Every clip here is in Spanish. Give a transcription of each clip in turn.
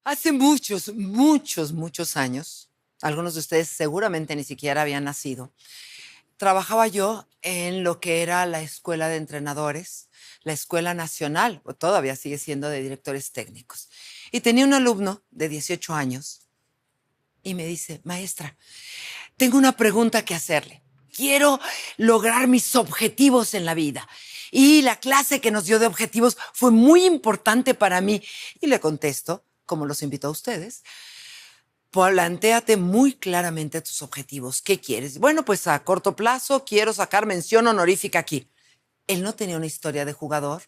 Hace muchos años, algunos de ustedes seguramente ni siquiera habían nacido, trabajaba yo en lo que era la Escuela de Entrenadores, la Escuela Nacional, o todavía sigue siendo de directores técnicos. Y tenía un alumno de 18 años y me dice, maestra, tengo una pregunta que hacerle. Quiero lograr mis objetivos en la vida. Y la clase que nos dio de objetivos fue muy importante para mí. Y le contesto, como los invito a ustedes, plantéate muy claramente tus objetivos. ¿Qué quieres? Bueno, pues a corto plazo quiero sacar mención honorífica aquí. Él no tenía una historia de jugador.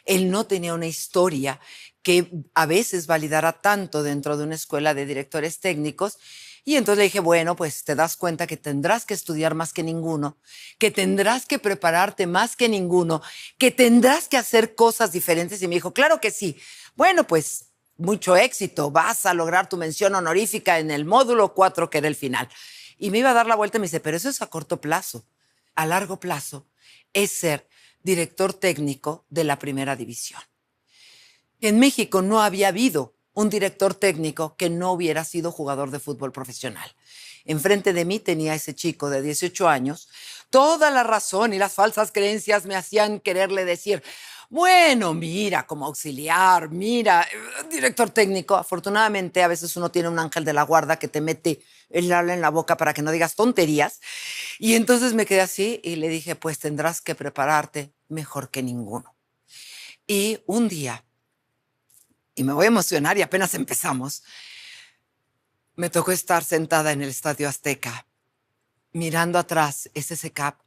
Él no tenía una historia que a veces validara tanto dentro de una escuela de directores técnicos. Y entonces le dije, bueno, pues te das cuenta que tendrás que estudiar más que ninguno, que tendrás que prepararte más que ninguno, que tendrás que hacer cosas diferentes. Y me dijo, claro que sí. Bueno, pues mucho éxito. Vas a lograr tu mención honorífica en el módulo 4, que era el final. Y me iba a dar la vuelta y me dice, pero eso es a corto plazo. A largo plazo es ser director técnico de la primera división. En México no había habido un director técnico que no hubiera sido jugador de fútbol profesional. Enfrente de mí tenía ese chico de 18 años. Toda la razón y las falsas creencias me hacían quererle decir, bueno, mira, como auxiliar, mira, director técnico. Afortunadamente, a veces uno tiene un ángel de la guarda que te mete el habla en la boca para que no digas tonterías. Y entonces me quedé así y le dije, pues tendrás que prepararte mejor que ninguno. Y un día, y me voy a emocionar y apenas empezamos, me tocó estar sentada en el Estadio Azteca, mirando atrás ese SECAP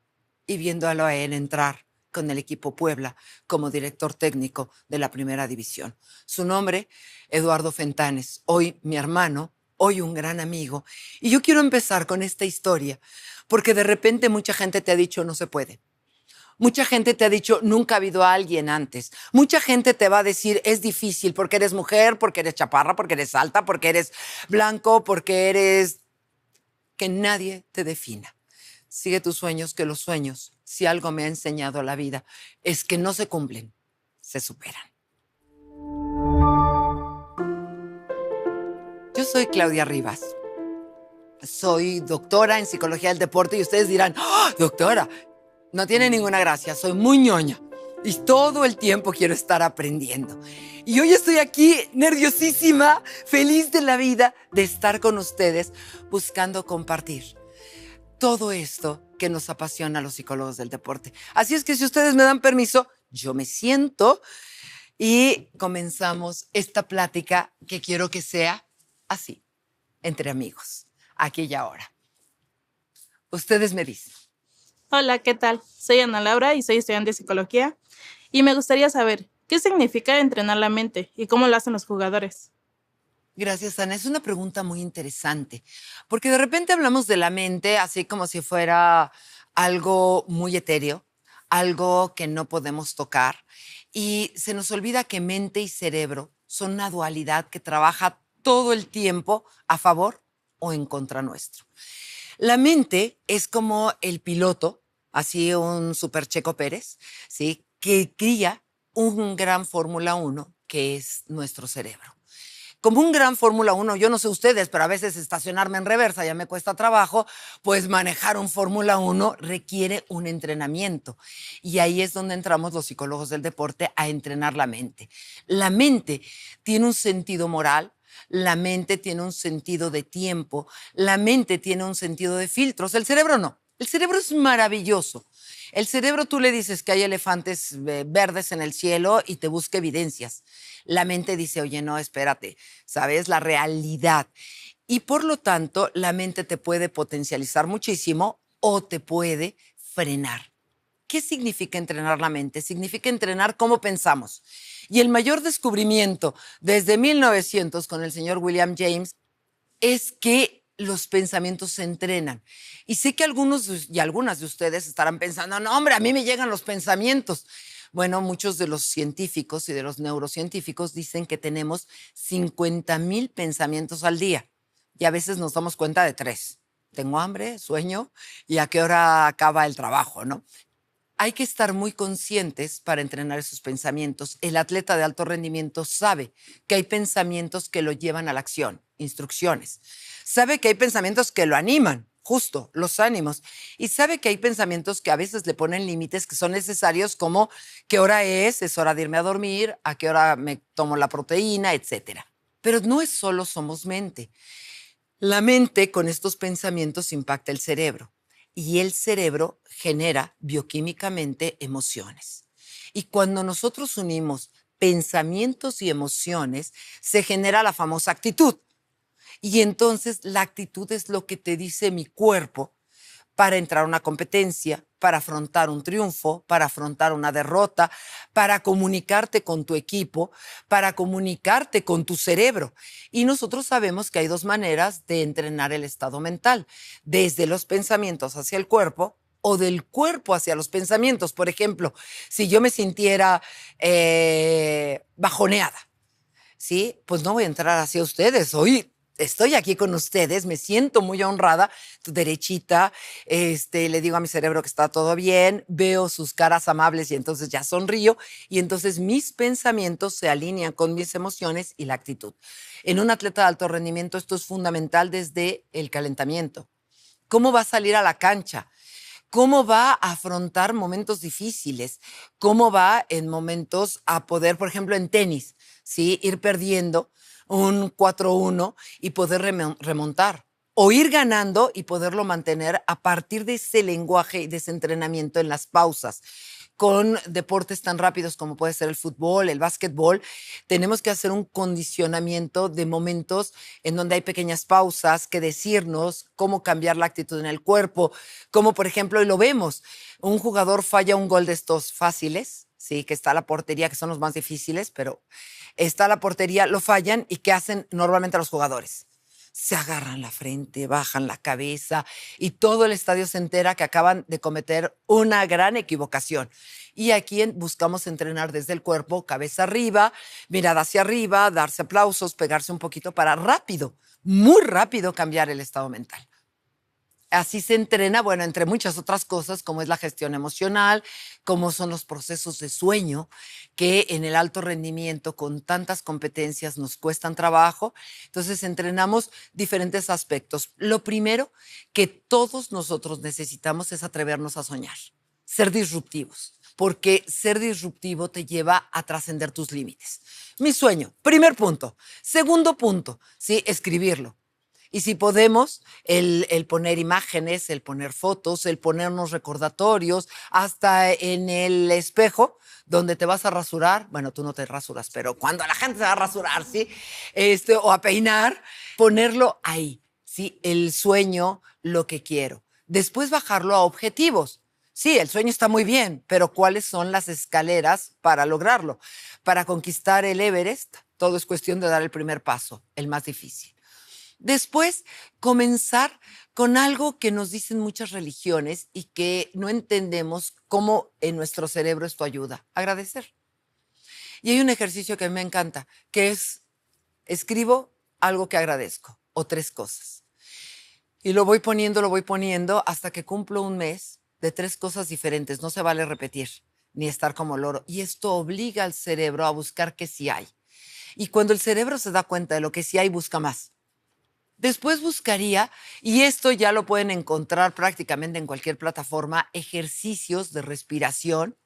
y viéndolo a él entrar con el equipo Puebla como director técnico de la primera división. Su nombre, Eduardo Fentanes, hoy mi hermano, hoy un gran amigo. Y yo quiero empezar con esta historia, porque de repente mucha gente te ha dicho no se puede. Mucha gente te ha dicho, nunca ha habido a alguien antes. Mucha gente te va a decir, es difícil porque eres mujer, porque eres chaparra, porque eres alta, porque eres blanco, porque eres... Que nadie te defina. Sigue tus sueños, que los sueños, si algo me ha enseñado la vida, es que no se cumplen, se superan. Yo soy Claudia Rivas. Soy doctora en psicología del deporte y ustedes dirán, ¡oh, doctora! No tiene ninguna gracia, soy muy ñoña y todo el tiempo quiero estar aprendiendo. Y hoy estoy aquí nerviosísima, feliz de la vida de estar con ustedes buscando compartir todo esto que nos apasiona a los psicólogos del deporte. Así es que si ustedes me dan permiso, yo me siento y comenzamos esta plática que quiero que sea así, entre amigos, aquí y ahora. Ustedes me dicen. Hola, ¿qué tal? Soy Ana Laura y soy estudiante de psicología y me gustaría saber qué significa entrenar la mente y cómo lo hacen los jugadores. Gracias, Ana. Es una pregunta muy interesante, porque de repente hablamos de la mente así como si fuera algo muy etéreo, algo que no podemos tocar, y se nos olvida que mente y cerebro son una dualidad que trabaja todo el tiempo a favor o en contra nuestro. La mente es como el piloto, así un super Checo Pérez, ¿sí? Que cría un gran Fórmula 1 que es nuestro cerebro. Como un gran Fórmula 1, yo no sé ustedes, pero a veces estacionarme en reversa ya me cuesta trabajo, pues manejar un Fórmula 1 requiere un entrenamiento. Y ahí es donde entramos los psicólogos del deporte a entrenar la mente. La mente tiene un sentido moral, la mente tiene un sentido de tiempo, la mente tiene un sentido de filtros, el cerebro no. El cerebro es maravilloso. El cerebro tú le dices que hay elefantes verdes en el cielo y te busca evidencias. La mente dice, oye, no, espérate, ¿sabes? La realidad. Y por lo tanto, la mente te puede potencializar muchísimo o te puede frenar. ¿Qué significa entrenar la mente? Significa entrenar cómo pensamos. Y el mayor descubrimiento desde 1900 con el señor William James es que los pensamientos se entrenan. Y sé que algunos y algunas de ustedes estarán pensando, no, hombre, a mí me llegan los pensamientos. Bueno, muchos de los científicos y de los neurocientíficos dicen que tenemos 50,000 pensamientos al día y a veces nos damos cuenta de 3. Tengo hambre, sueño y a qué hora acaba el trabajo, ¿no? hay que estar muy conscientes para entrenar esos pensamientos. El atleta de alto rendimiento sabe que hay pensamientos que lo llevan a la acción, instrucciones. Sabe que hay pensamientos que lo animan, justo, los ánimos. Y sabe que hay pensamientos que a veces le ponen límites que son necesarios, como qué hora es hora de irme a dormir, a qué hora me tomo la proteína, etcétera. Pero no es solo somos mente. La mente con estos pensamientos impacta el cerebro y el cerebro genera bioquímicamente emociones. Y cuando nosotros unimos pensamientos y emociones, se genera la famosa actitud. Y entonces la actitud es lo que te dice mi cuerpo para entrar a una competencia, para afrontar un triunfo, para afrontar una derrota, para comunicarte con tu equipo, para comunicarte con tu cerebro. Y nosotros sabemos que hay dos maneras de entrenar el estado mental, desde los pensamientos hacia el cuerpo o del cuerpo hacia los pensamientos. Por ejemplo, si yo me sintiera bajoneada, ¿sí? Pues no voy a entrar hacia ustedes. Hoy estoy aquí con ustedes, me siento muy honrada, derechita, le digo a mi cerebro que está todo bien, veo sus caras amables y entonces ya sonrío y entonces mis pensamientos se alinean con mis emociones y la actitud. En un atleta de alto rendimiento esto es fundamental desde el calentamiento. ¿Cómo va a salir a la cancha? ¿Cómo va a afrontar momentos difíciles? ¿Cómo va en momentos a poder, por ejemplo, en tenis, ¿sí? Ir perdiendo un 4-1 y poder remontar? O ir ganando y poderlo mantener a partir de ese lenguaje y de ese entrenamiento en las pausas. Con deportes tan rápidos como puede ser el fútbol, el básquetbol, tenemos que hacer un condicionamiento de momentos en donde hay pequeñas pausas, que decirnos, cómo cambiar la actitud en el cuerpo, como por ejemplo, y lo vemos, un jugador falla un gol de estos fáciles, sí, que está a la portería, que son los más difíciles, pero está a la portería, lo fallan y ¿qué hacen normalmente los jugadores? Se agarran la frente, bajan la cabeza y todo el estadio se entera que acaban de cometer una gran equivocación. Y aquí buscamos entrenar desde el cuerpo, cabeza arriba, mirada hacia arriba, darse aplausos, pegarse un poquito para rápido, muy rápido cambiar el estado mental. Así se entrena, bueno, entre muchas otras cosas, como es la gestión emocional, como son los procesos de sueño, que en el alto rendimiento con tantas competencias nos cuestan trabajo. Entonces entrenamos diferentes aspectos. Lo primero que todos nosotros necesitamos es atrevernos a soñar, ser disruptivos, porque ser disruptivo te lleva a trascender tus límites. Mi sueño, primer punto. Segundo punto, sí, escribirlo. Y si podemos, el poner imágenes, el poner fotos, el ponernos recordatorios, hasta en el espejo donde te vas a rasurar, bueno, tú no te rasuras, pero cuando la gente se va a rasurar, ¿sí? O a peinar, ponerlo ahí, ¿sí? El sueño, lo que quiero. Después bajarlo a objetivos. Sí, el sueño está muy bien, pero ¿cuáles son las escaleras para lograrlo? Para conquistar el Everest, todo es cuestión de dar el primer paso, el más difícil. Después, comenzar con algo que nos dicen muchas religiones y que no entendemos cómo en nuestro cerebro esto ayuda: agradecer. Y hay un ejercicio que me encanta, que es: escribo algo que agradezco o 3 cosas. Y lo voy poniendo hasta que cumplo un mes de 3 cosas diferentes. No se vale repetir ni estar como loro. Y esto obliga al cerebro a buscar que sí hay. Y cuando el cerebro se da cuenta de lo que sí hay, busca más. Después buscaría, y esto ya lo pueden encontrar prácticamente en cualquier plataforma, ejercicios de respiración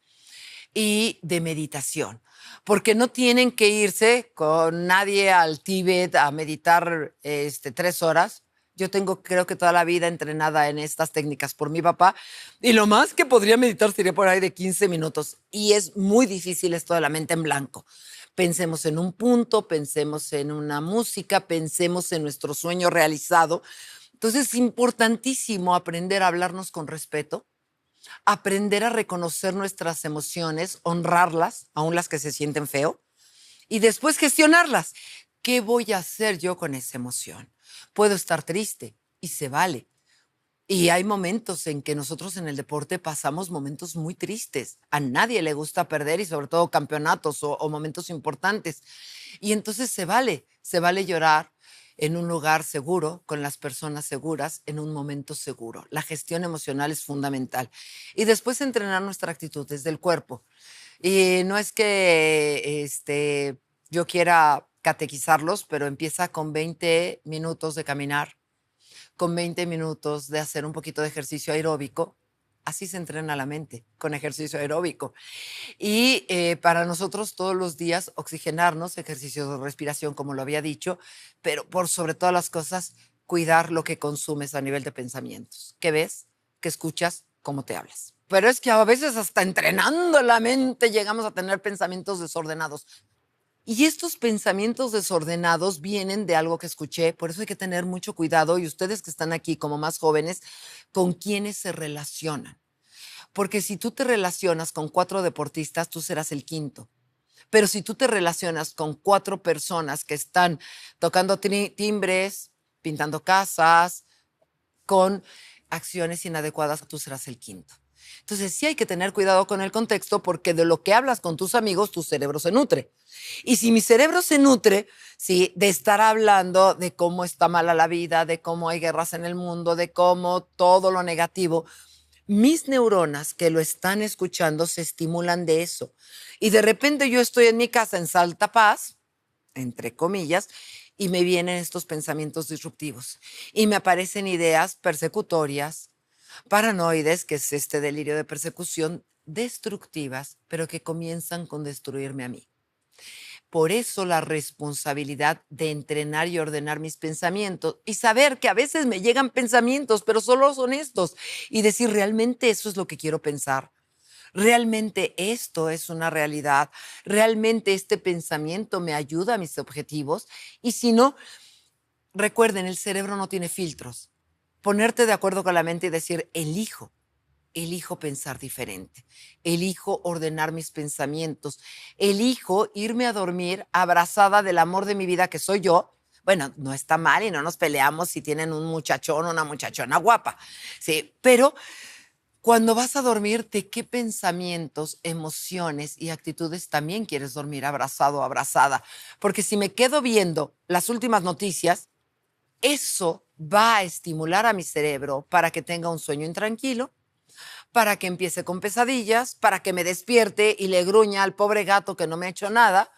y de meditación, porque no tienen que irse con nadie al Tíbet a meditar 3 horas. Yo tengo, creo que toda la vida entrenada en estas técnicas por mi papá, y lo más que podría meditar sería por ahí de 15 minutos, y es muy difícil esto de la mente en blanco. Pensemos en un punto, pensemos en una música, pensemos en nuestro sueño realizado. Entonces es importantísimo aprender a hablarnos con respeto, aprender a reconocer nuestras emociones, honrarlas, aun las que se sienten feo, y después gestionarlas. ¿Qué voy a hacer yo con esa emoción? Puedo estar triste y se vale. Y hay momentos en que nosotros en el deporte pasamos momentos muy tristes. A nadie le gusta perder, y sobre todo campeonatos o momentos importantes. Y entonces se vale llorar, en un lugar seguro, con las personas seguras, en un momento seguro. La gestión emocional es fundamental. Y después entrenar nuestra actitud desde el cuerpo. Y no es que yo quiera catequizarlos, pero empieza con 20 minutos de caminar, con 20 minutos de hacer un poquito de ejercicio aeróbico. Así se entrena la mente, con ejercicio aeróbico. Y para nosotros todos los días oxigenarnos, ejercicio de respiración, como lo había dicho, pero por sobre todas las cosas, cuidar lo que consumes a nivel de pensamientos. ¿Qué ves? ¿Qué escuchas? ¿Cómo te hablas? Pero es que a veces hasta entrenando la mente llegamos a tener pensamientos desordenados. Y estos pensamientos desordenados vienen de algo que escuché, por eso hay que tener mucho cuidado, y ustedes que están aquí como más jóvenes, con quiénes se relacionan. Porque si tú te relacionas con 4 deportistas, tú serás el quinto. Pero si tú te relacionas con 4 personas que están tocando timbres, pintando casas, con acciones inadecuadas, tú serás el quinto. Entonces sí hay que tener cuidado con el contexto, porque de lo que hablas con tus amigos, tu cerebro se nutre. Y si mi cerebro se nutre, sí, de estar hablando de cómo está mala la vida, de cómo hay guerras en el mundo, de cómo todo lo negativo, mis neuronas que lo están escuchando se estimulan de eso. Y de repente yo estoy en mi casa en Salta Paz, entre comillas, y me vienen estos pensamientos disruptivos. Y me aparecen ideas persecutorias, paranoides, que es este delirio de persecución, destructivas, pero que comienzan con destruirme a mí. Por eso la responsabilidad de entrenar y ordenar mis pensamientos y saber que a veces me llegan pensamientos, pero solo son estos, y decir, ¿realmente eso es lo que quiero pensar? ¿Realmente esto es una realidad? ¿Realmente este pensamiento me ayuda a mis objetivos? Y si no, recuerden, el cerebro no tiene filtros. Ponerte de acuerdo con la mente y decir, elijo pensar diferente, elijo ordenar mis pensamientos, elijo irme a dormir abrazada del amor de mi vida, que soy yo. Bueno, no está mal y no nos peleamos si tienen un muchachón o una muchachona guapa, sí, pero cuando vas a dormir, ¿de qué pensamientos, emociones y actitudes también quieres dormir abrazado o abrazada? Porque si me quedo viendo las últimas noticias, eso va a estimular a mi cerebro para que tenga un sueño intranquilo, para que empiece con pesadillas, para que me despierte y le gruña al pobre gato que no me ha hecho nada,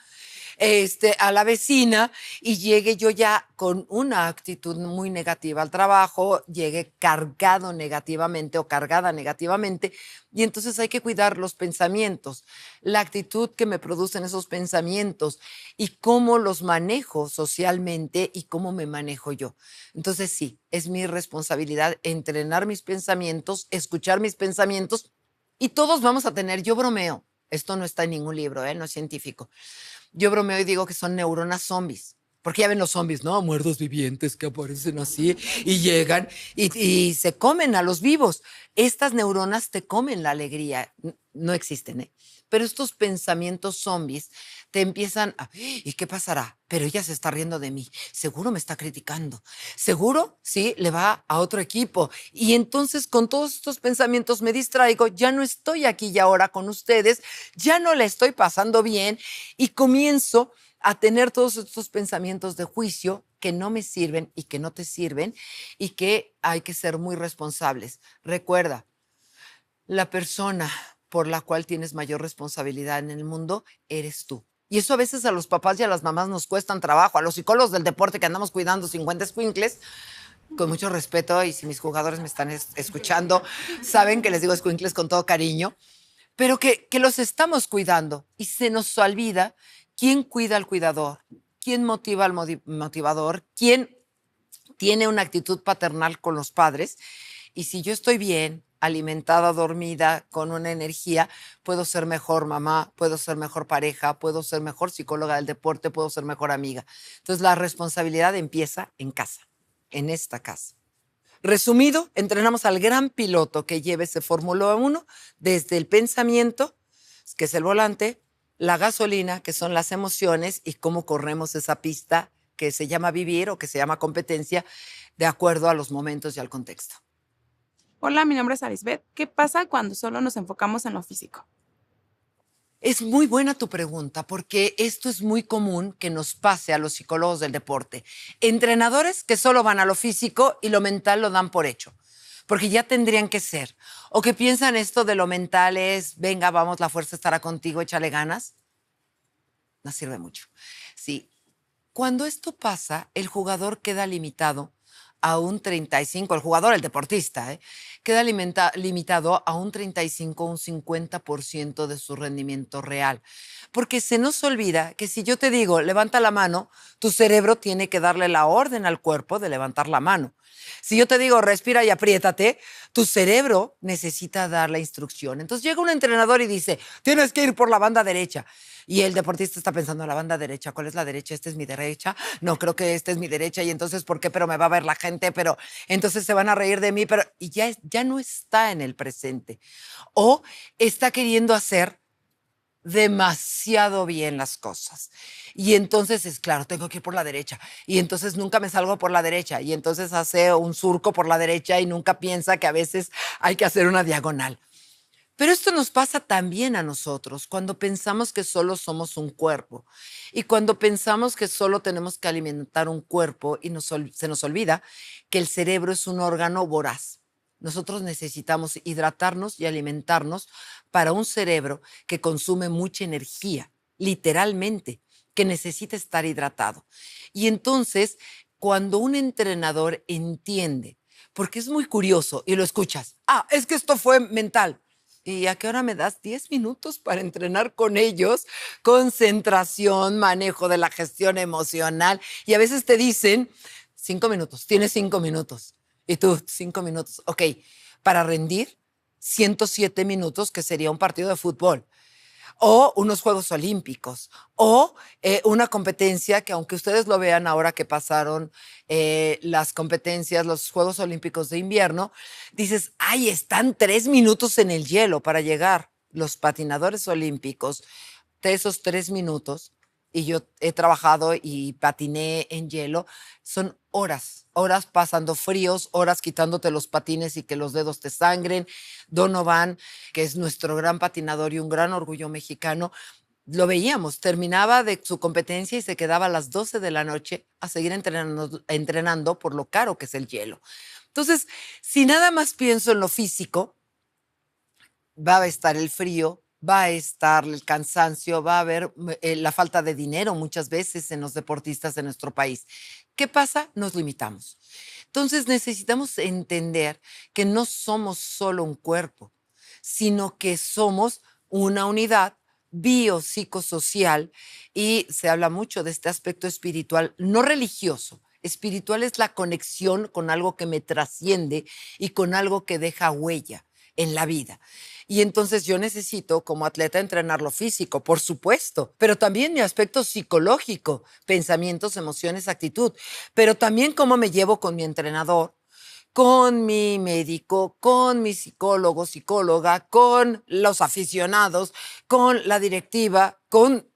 a la vecina, y llegue yo ya con una actitud muy negativa al trabajo, llegue cargado negativamente o cargada negativamente, y entonces hay que cuidar los pensamientos, la actitud que me producen esos pensamientos y cómo los manejo socialmente y cómo me manejo yo. Entonces sí, es mi responsabilidad entrenar mis pensamientos, escuchar mis pensamientos, y todos vamos a tener, yo bromeo, esto no está en ningún libro, no es científico. Yo bromeo y digo que son neuronas zombies. Porque ya ven los zombies, ¿no? Muertos vivientes que aparecen así y llegan y se comen a los vivos. Estas neuronas te comen la alegría. No existen, ¿eh? Pero estos pensamientos zombies te empiezan a, ¿y qué pasará? Pero ella se está riendo de mí. Seguro me está criticando. Seguro, sí, le va a otro equipo. Y entonces con todos estos pensamientos me distraigo, ya no estoy aquí y ahora con ustedes, ya no la estoy pasando bien y comienzo a tener todos estos pensamientos de juicio que no me sirven y que no te sirven y que hay que ser muy responsables. Recuerda, la persona por la cual tienes mayor responsabilidad en el mundo eres tú. Y eso a veces a los papás y a las mamás nos cuestan trabajo, a los psicólogos del deporte que andamos cuidando 50 escuincles, con mucho respeto, y si mis jugadores me están escuchando, saben que les digo escuincles con todo cariño, pero que los estamos cuidando y se nos olvida quién cuida al cuidador, quién motiva al motivador, quién tiene una actitud paternal con los padres. Y si yo estoy bien, alimentada, dormida, con una energía, puedo ser mejor mamá, puedo ser mejor pareja, puedo ser mejor psicóloga del deporte, puedo ser mejor amiga. Entonces la responsabilidad empieza en casa, en esta casa. Resumido, entrenamos al gran piloto que lleve ese Fórmula 1 desde el pensamiento, que es el volante, la gasolina, que son las emociones, y cómo corremos esa pista que se llama vivir o que se llama competencia, de acuerdo a los momentos y al contexto. Hola, mi nombre es Arisbeth. ¿Qué pasa cuando solo nos enfocamos en lo físico? Es muy buena tu pregunta porque esto es muy común que nos pase a los psicólogos del deporte. Entrenadores que solo van a lo físico y lo mental lo dan por hecho, porque ya tendrían que ser. O que piensan esto de lo mental es, venga, vamos, la fuerza estará contigo, échale ganas. No sirve mucho. Sí, cuando esto pasa, el jugador queda limitado a un 35, el jugador, el deportista, queda limitado a un 35, un 50% de su rendimiento real. Porque se nos olvida que si yo te digo, levanta la mano, tu cerebro tiene que darle la orden al cuerpo de levantar la mano. Si yo te digo, respira y apriétate, tu cerebro necesita dar la instrucción. Entonces llega un entrenador y dice, tienes que ir por la banda derecha. Y el deportista está pensando, la banda derecha, ¿cuál es la derecha? ¿Esta es mi derecha? No, creo que esta es mi derecha. Y entonces, ¿por qué? Pero me va a ver la gente, pero entonces se van a reír de mí, pero y ya no está en el presente. O está queriendo hacer demasiado bien las cosas. Y entonces es claro, tengo que ir por la derecha. Y entonces nunca me salgo por la derecha. Y entonces hace un surco por la derecha y nunca piensa que a veces hay que hacer una diagonal. Pero esto nos pasa también a nosotros cuando pensamos que solo somos un cuerpo y cuando pensamos que solo tenemos que alimentar un cuerpo y se nos olvida que el cerebro es un órgano voraz. Nosotros necesitamos hidratarnos y alimentarnos para un cerebro que consume mucha energía, literalmente, que necesita estar hidratado. Y entonces, cuando un entrenador entiende, porque es muy curioso y lo escuchas, es que esto fue mental. ¿Y a qué hora me das? 10 minutos para entrenar con ellos, concentración, manejo de la gestión emocional. Y a veces te dicen, 5 minutos, tienes 5 minutos. Y tú, 5 minutos. Ok, para rendir, 107 minutos, que sería un partido de fútbol o unos Juegos Olímpicos, o una competencia que aunque ustedes lo vean ahora que pasaron las competencias, los Juegos Olímpicos de invierno, dices, ay, están 3 minutos en el hielo para llegar los patinadores olímpicos de esos 3 minutos, y yo he trabajado y patiné en hielo, son horas, horas pasando fríos, horas quitándote los patines y que los dedos te sangren. Donovan, que es nuestro gran patinador y un gran orgullo mexicano, lo veíamos, terminaba de su competencia y se quedaba a las 12 de la noche a seguir entrenando por lo caro que es el hielo. Entonces, si nada más pienso en lo físico, va a estar el frío, va a estar el cansancio, va a haber la falta de dinero muchas veces en los deportistas de nuestro país. ¿Qué pasa? Nos limitamos. Entonces necesitamos entender que no somos solo un cuerpo, sino que somos una unidad biopsicosocial y se habla mucho de este aspecto espiritual, no religioso. Espiritual es la conexión con algo que me trasciende y con algo que deja huella en la vida. Y entonces yo necesito como atleta entrenar lo físico, por supuesto, pero también mi aspecto psicológico, pensamientos, emociones, actitud, pero también cómo me llevo con mi entrenador, con mi médico, con mi psicólogo, psicóloga, con los aficionados, con la directiva, con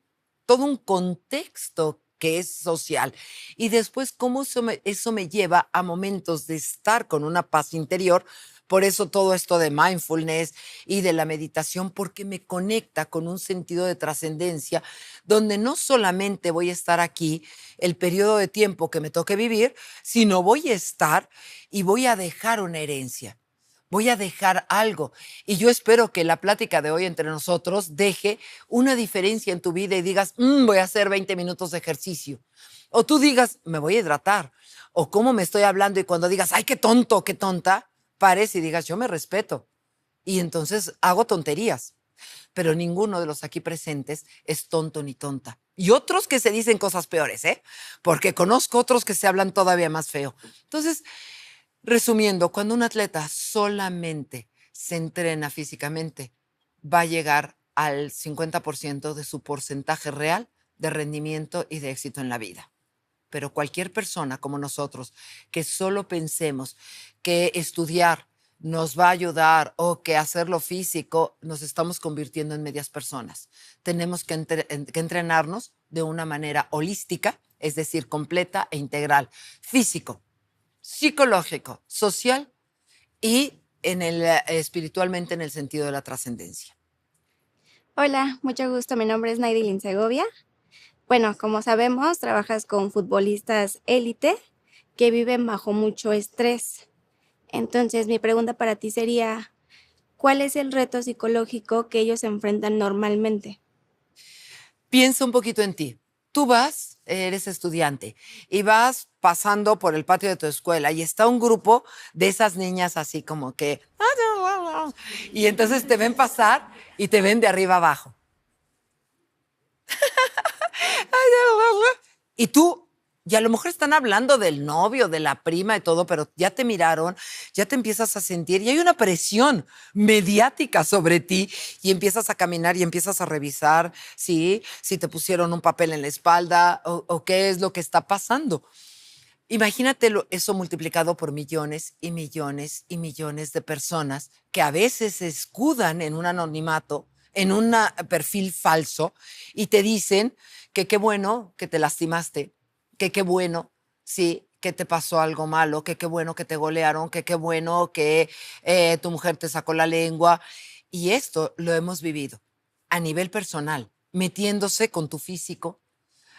todo un contexto que es social. Y después cómo eso me lleva a momentos de estar con una paz interior. Por eso todo esto de mindfulness y de la meditación, porque me conecta con un sentido de trascendencia, donde no solamente voy a estar aquí el periodo de tiempo que me toque vivir, sino voy a estar y voy a dejar una herencia. Voy a dejar algo. Y yo espero que la plática de hoy entre nosotros deje una diferencia en tu vida y digas, voy a hacer 20 minutos de ejercicio. O tú digas, me voy a hidratar. O cómo me estoy hablando y cuando digas, ay, qué tonto, qué tonta, pares y digas, yo me respeto. Y entonces hago tonterías. Pero ninguno de los aquí presentes es tonto ni tonta. Y otros que se dicen cosas peores, ¿eh? Porque conozco otros que se hablan todavía más feo. Entonces, resumiendo, cuando un atleta solamente se entrena físicamente, va a llegar al 50% de su porcentaje real de rendimiento y de éxito en la vida. Pero cualquier persona como nosotros que solo pensemos que estudiar nos va a ayudar o que hacerlo físico, nos estamos convirtiendo en medias personas. Tenemos que entrenarnos de una manera holística, es decir, completa e integral. Físico, psicológico, social y espiritualmente en el sentido de la trascendencia. Hola, mucho gusto. Mi nombre es Naidilin Segovia. Bueno, como sabemos, trabajas con futbolistas élite que viven bajo mucho estrés. Entonces, mi pregunta para ti sería, ¿cuál es el reto psicológico que ellos enfrentan normalmente? Piensa un poquito en ti. Tú vas, eres estudiante, y vas pasando por el patio de tu escuela y está un grupo de esas niñas así como que... Y entonces te ven pasar y te ven de arriba abajo. Y tú, y a lo mejor están hablando del novio, de la prima y todo, pero ya te miraron, ya te empiezas a sentir y hay una presión mediática sobre ti y empiezas a caminar y empiezas a revisar, ¿sí? Si te pusieron un papel en la espalda o qué es lo que está pasando. Imagínate eso multiplicado por millones y millones y millones de personas que a veces se escudan en un anonimato, en un perfil falso y te dicen que qué bueno que te lastimaste, que qué bueno, sí, que te pasó algo malo, que qué bueno que te golearon, que qué bueno que tu mujer te sacó la lengua. Y esto lo hemos vivido a nivel personal, metiéndose con tu físico,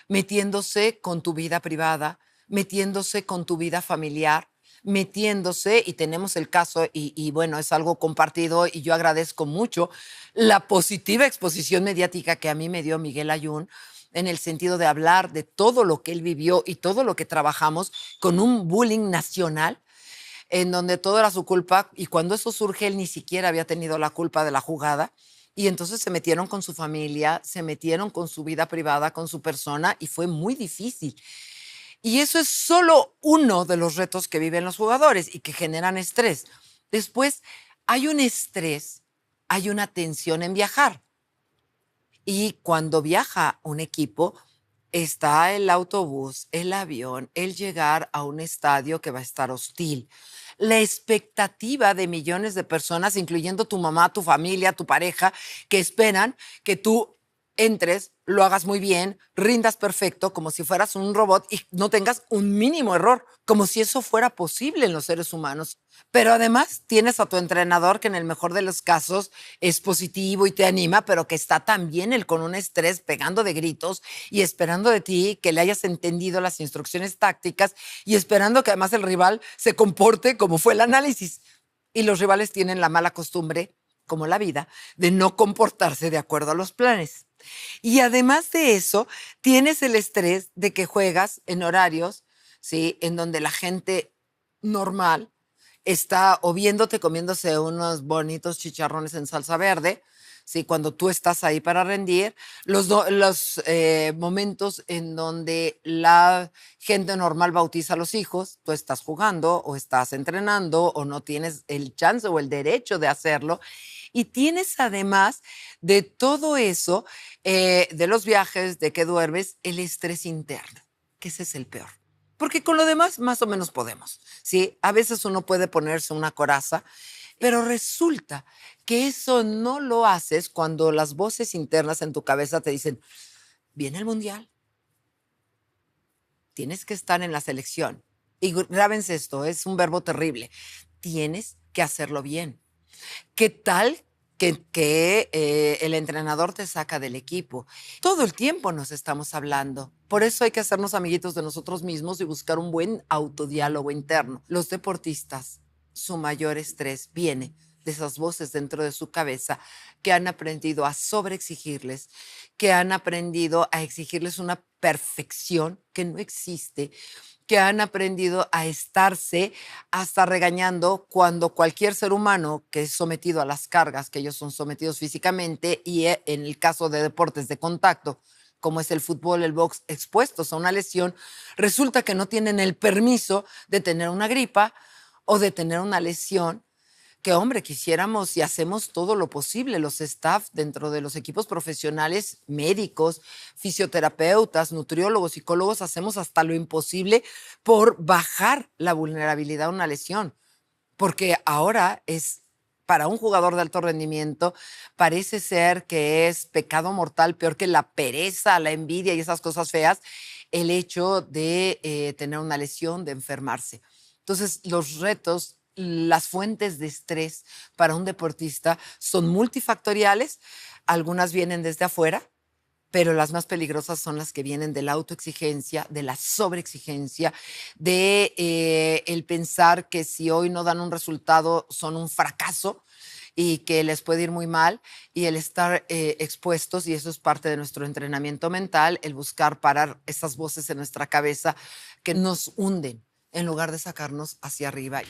metiéndose con tu vida privada, metiéndose con tu vida familiar, metiéndose, y tenemos el caso, y bueno, es algo compartido, y yo agradezco mucho la positiva exposición mediática que a mí me dio Miguel Ayun, en el sentido de hablar de todo lo que él vivió y todo lo que trabajamos con un bullying nacional, en donde todo era su culpa, y cuando eso surge, él ni siquiera había tenido la culpa de la jugada. Y entonces se metieron con su familia, se metieron con su vida privada, con su persona, y fue muy difícil. Y eso es solo uno de los retos que viven los jugadores y que generan estrés. Después, hay un estrés, hay una tensión en viajar. Y cuando viaja un equipo, está el autobús, el avión, el llegar a un estadio que va a estar hostil. La expectativa de millones de personas, incluyendo tu mamá, tu familia, tu pareja, que esperan que tú entres, lo hagas muy bien, rindas perfecto, como si fueras un robot y no tengas un mínimo error, como si eso fuera posible en los seres humanos. Pero además tienes a tu entrenador que en el mejor de los casos es positivo y te anima, pero que está también él con un estrés pegando de gritos y esperando de ti que le hayas entendido las instrucciones tácticas y esperando que además el rival se comporte como fue el análisis. Y los rivales tienen la mala costumbre, como la vida, de no comportarse de acuerdo a los planes. Y además de eso, tienes el estrés de que juegas en horarios, ¿sí? En donde la gente normal está o viéndote comiéndose unos bonitos chicharrones en salsa verde, ¿sí? Cuando tú estás ahí para rendir, los momentos en donde la gente normal bautiza a los hijos, tú estás jugando o estás entrenando o no tienes el chance o el derecho de hacerlo. Y tienes además de todo eso, de los viajes, de que duermes, el estrés interno, que ese es el peor. Porque con lo demás más o menos podemos, ¿sí? A veces uno puede ponerse una coraza, pero resulta que eso no lo haces cuando las voces internas en tu cabeza te dicen, viene el mundial, tienes que estar en la selección. Y grábense esto, es un verbo terrible. Tienes que hacerlo bien. ¿Qué tal que el entrenador te saca del equipo? Todo el tiempo nos estamos hablando. Por eso hay que hacernos amiguitos de nosotros mismos y buscar un buen autodiálogo interno. Los deportistas, su mayor estrés viene de esas voces dentro de su cabeza que han aprendido a sobreexigirles, que han aprendido a exigirles una perfección que no existe, que han aprendido a estarse hasta regañando cuando cualquier ser humano que es sometido a las cargas que ellos son sometidos físicamente y en el caso de deportes de contacto, como es el fútbol, el box, expuestos a una lesión, resulta que no tienen el permiso de tener una gripa o de tener una lesión que, hombre, quisiéramos y hacemos todo lo posible, los staff dentro de los equipos profesionales, médicos, fisioterapeutas, nutriólogos, psicólogos, hacemos hasta lo imposible por bajar la vulnerabilidad a una lesión, porque ahora es, para un jugador de alto rendimiento, parece ser que es pecado mortal, peor que la pereza, la envidia y esas cosas feas, el hecho de tener una lesión, de enfermarse. Entonces, los retos las fuentes de estrés para un deportista son multifactoriales. Algunas vienen desde afuera, pero las más peligrosas son las que vienen de la autoexigencia, de la sobreexigencia, de el pensar que si hoy no dan un resultado son un fracaso y que les puede ir muy mal, y el estar expuestos, y eso es parte de nuestro entrenamiento mental, el buscar parar esas voces en nuestra cabeza que nos hunden en lugar de sacarnos hacia arriba.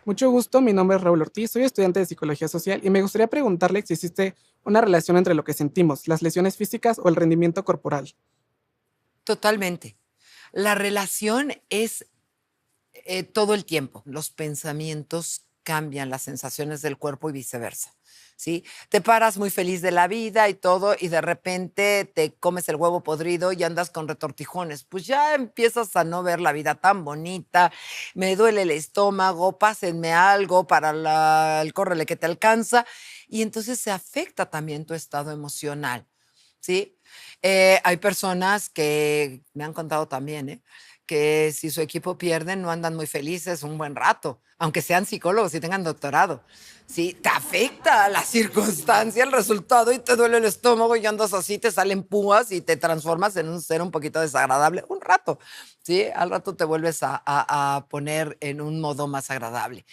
Mucho gusto, mi nombre es Raúl Ortiz, soy estudiante de Psicología Social y me gustaría preguntarle si existe una relación entre lo que sentimos, las lesiones físicas o el rendimiento corporal. Totalmente. La relación es todo el tiempo. Los pensamientos cambian las sensaciones del cuerpo y viceversa, ¿sí? Te paras muy feliz de la vida y todo, y de repente te comes el huevo podrido y andas con retortijones. Pues ya empiezas a no ver la vida tan bonita, me duele el estómago, pásenme algo para el córrele que te alcanza, y entonces se afecta también tu estado emocional, ¿sí? Hay personas que me han contado también, que si su equipo pierde no andan muy felices un buen rato, aunque sean psicólogos y tengan doctorado. Sí, te afecta la circunstancia, el resultado, y te duele el estómago y andas así, te salen púas y te transformas en un ser un poquito desagradable un rato. Sí, al rato te vuelves a poner en un modo más agradable.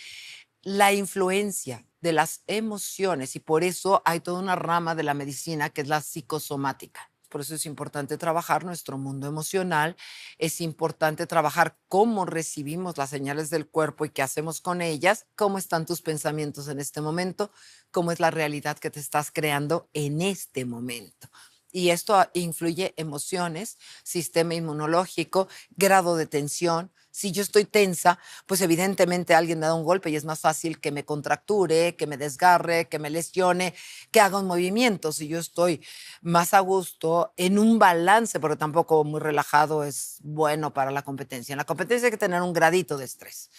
La influencia de las emociones, y por eso hay toda una rama de la medicina que es la psicosomática. Por eso es importante trabajar nuestro mundo emocional, es importante trabajar cómo recibimos las señales del cuerpo y qué hacemos con ellas, cómo están tus pensamientos en este momento, cómo es la realidad que te estás creando en este momento. Y esto influye emociones, sistema inmunológico, grado de tensión. Si yo estoy tensa, pues evidentemente alguien me da un golpe y es más fácil que me contracture, que me desgarre, que me lesione, que haga un movimiento. Si yo estoy más a gusto, en un balance, porque tampoco muy relajado es bueno para la competencia. En la competencia hay que tener un gradito de estrés.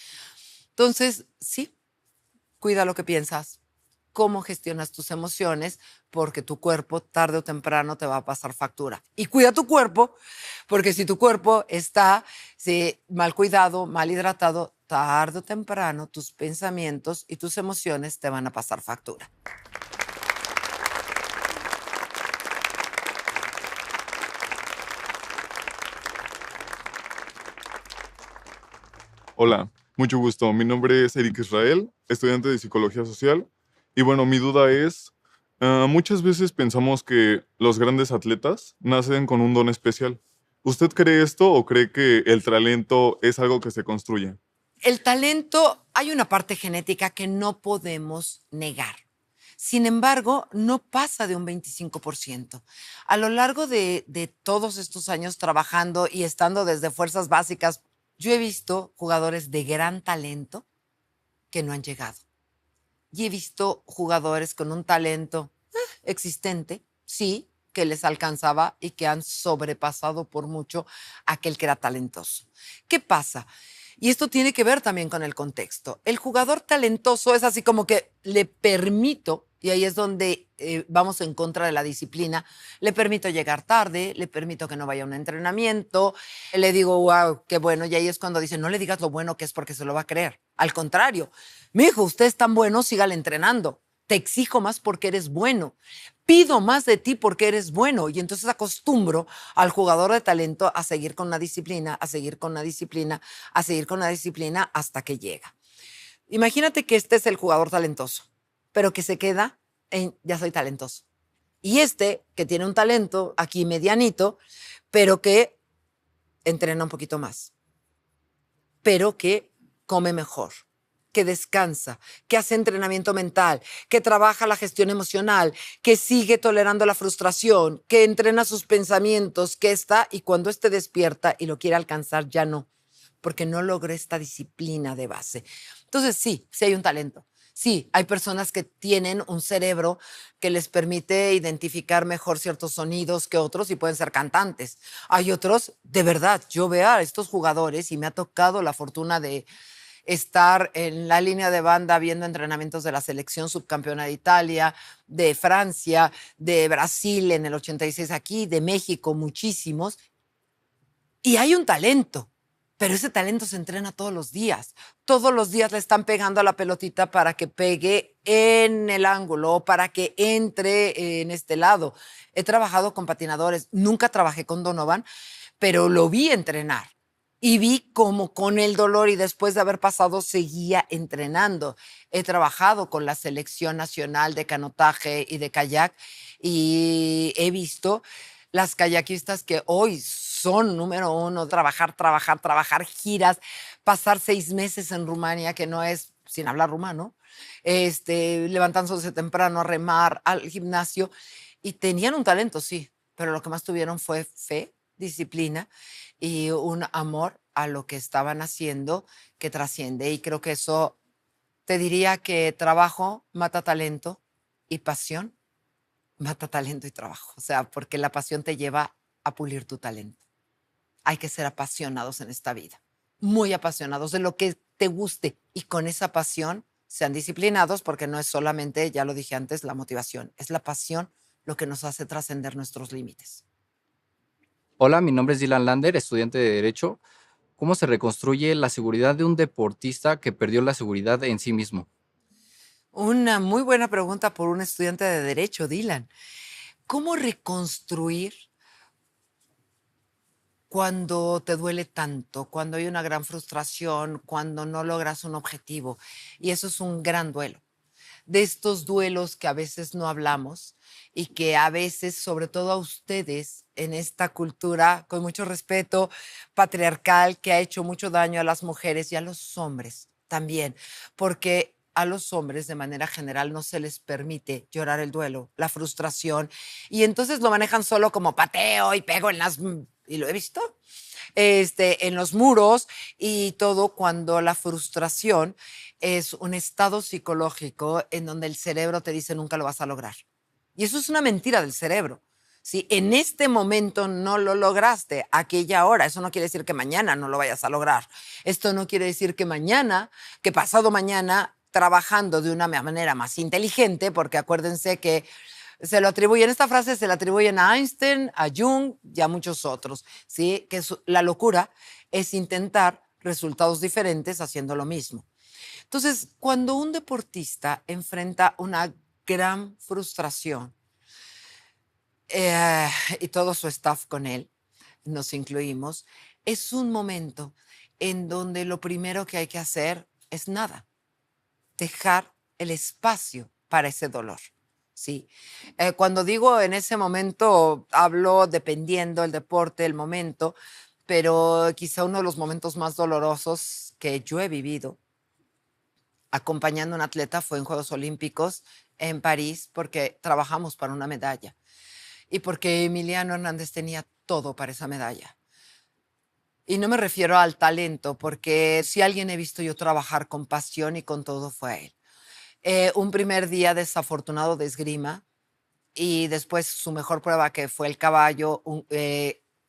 Entonces, sí, cuida lo que piensas, cómo gestionas tus emociones, porque tu cuerpo tarde o temprano te va a pasar factura. Y cuida tu cuerpo, porque si tu cuerpo está mal cuidado, mal hidratado, tarde o temprano tus pensamientos y tus emociones te van a pasar factura. Hola, mucho gusto. Mi nombre es Eric Israel, estudiante de Psicología Social. Y bueno, mi duda es, muchas veces pensamos que los grandes atletas nacen con un don especial. ¿Usted cree esto o cree que el talento es algo que se construye? El talento, hay una parte genética que no podemos negar. Sin embargo, no pasa de un 25%. A lo largo de todos estos años trabajando y estando desde fuerzas básicas, yo he visto jugadores de gran talento que no han llegado. Y he visto jugadores con un talento existente, sí, que les alcanzaba y que han sobrepasado por mucho a aquel que era talentoso. ¿Qué pasa? Y esto tiene que ver también con el contexto. El jugador talentoso es así como que le permito, y ahí es donde vamos en contra de la disciplina, le permito llegar tarde, le permito que no vaya a un entrenamiento, le digo, wow, qué bueno, y ahí es cuando dicen, no le digas lo bueno que es porque se lo va a creer. Al contrario, mi hijo, usted es tan bueno, sígale entrenando. Te exijo más porque eres bueno. Pido más de ti porque eres bueno. Y entonces acostumbro al jugador de talento a seguir con una disciplina, a seguir con una disciplina, a seguir con una disciplina hasta que llega. Imagínate que este es el jugador talentoso, pero que se queda en ya soy talentoso. Y este que tiene un talento aquí medianito, pero que entrena un poquito más, pero que come mejor, que descansa, que hace entrenamiento mental, que trabaja la gestión emocional, que sigue tolerando la frustración, que entrena sus pensamientos, que está, y cuando esté despierta y lo quiere alcanzar, ya no, porque no logré esta disciplina de base. Entonces, sí hay un talento. Sí, hay personas que tienen un cerebro que les permite identificar mejor ciertos sonidos que otros y pueden ser cantantes. Hay otros, de verdad, yo veo a estos jugadores y me ha tocado la fortuna de estar en la línea de banda viendo entrenamientos de la selección subcampeona de Italia, de Francia, de Brasil en el 86 aquí, de México, muchísimos. Y hay un talento, pero ese talento se entrena todos los días. Todos los días le están pegando a la pelotita para que pegue en el ángulo o para que entre en este lado. He trabajado con patinadores, nunca trabajé con Donovan, pero lo vi entrenar. Y vi cómo con el dolor y después de haber pasado seguía entrenando. He trabajado con la selección nacional de canotaje y de kayak y he visto las kayakistas que hoy son número uno, trabajar, giras, pasar 6 meses en Rumania, que no es sin hablar rumano, levantándose temprano a remar, al gimnasio, y tenían un talento, sí, pero lo que más tuvieron fue fe, disciplina y un amor a lo que estaban haciendo que trasciende. Y creo que eso, te diría que trabajo mata talento y pasión mata talento y trabajo. O sea, porque la pasión te lleva a pulir tu talento. Hay que ser apasionados en esta vida, muy apasionados de lo que te guste y con esa pasión sean disciplinados, porque no es solamente, ya lo dije antes, la motivación, es la pasión lo que nos hace trascender nuestros límites. Hola, mi nombre es Dylan Lander, estudiante de Derecho. ¿Cómo se reconstruye la seguridad de un deportista que perdió la seguridad en sí mismo? Una muy buena pregunta por un estudiante de Derecho, Dylan. ¿Cómo reconstruir cuando te duele tanto, cuando hay una gran frustración, cuando no logras un objetivo? Y eso es un gran duelo. De estos duelos que a veces no hablamos y que a veces, sobre todo a ustedes, en esta cultura, con mucho respeto, patriarcal, que ha hecho mucho daño a las mujeres y a los hombres también, porque a los hombres de manera general no se les permite llorar el duelo, la frustración, y entonces lo manejan solo como pateo y pego en las... y lo he visto, en los muros y todo, cuando la frustración es un estado psicológico en donde el cerebro te dice nunca lo vas a lograr. Y eso es una mentira del cerebro. Si en este momento no lo lograste, aquella hora, eso no quiere decir que mañana no lo vayas a lograr. Esto no quiere decir que mañana, que pasado mañana, trabajando de una manera más inteligente, porque acuérdense que se lo atribuyen, esta frase se la atribuyen a Einstein, a Jung y a muchos otros, ¿sí? Que la locura es intentar resultados diferentes haciendo lo mismo. Entonces, cuando un deportista enfrenta una gran frustración, y todo su staff con él, nos incluimos, es un momento en donde lo primero que hay que hacer es nada, dejar el espacio para ese dolor. Sí. Cuando digo en ese momento, hablo dependiendo el deporte, el momento, pero quizá uno de los momentos más dolorosos que yo he vivido acompañando a un atleta fue en Juegos Olímpicos en París, porque trabajamos para una medalla y porque Emiliano Hernández tenía todo para esa medalla. Y no me refiero al talento, porque si alguien he visto yo trabajar con pasión y con todo fue a él. Un primer día desafortunado de esgrima y después su mejor prueba, que fue el caballo.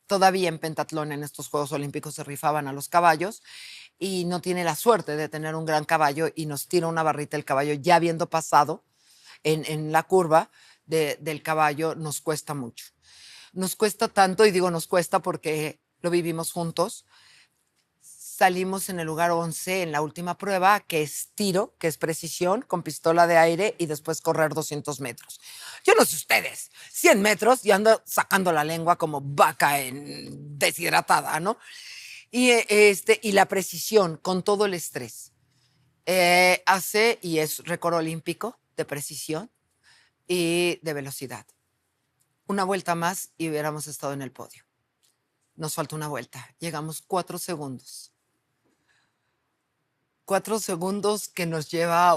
Todavía en pentatlón en estos Juegos Olímpicos se rifaban a los caballos y no tiene la suerte de tener un gran caballo y nos tira una barrita el caballo ya habiendo pasado en la curva del caballo. Nos cuesta mucho. Nos cuesta tanto, y digo nos cuesta porque lo vivimos juntos. Salimos en el lugar 11 en la última prueba, que es tiro, que es precisión, con pistola de aire y después correr 200 metros. Yo no sé ustedes, 100 metros y ando sacando la lengua como vaca deshidratada, ¿no? Y la precisión con todo el estrés. Y es récord olímpico de precisión y de velocidad. Una vuelta más y hubiéramos estado en el podio. Nos falta una vuelta. Llegamos 4 segundos. 4 segundos que nos lleva,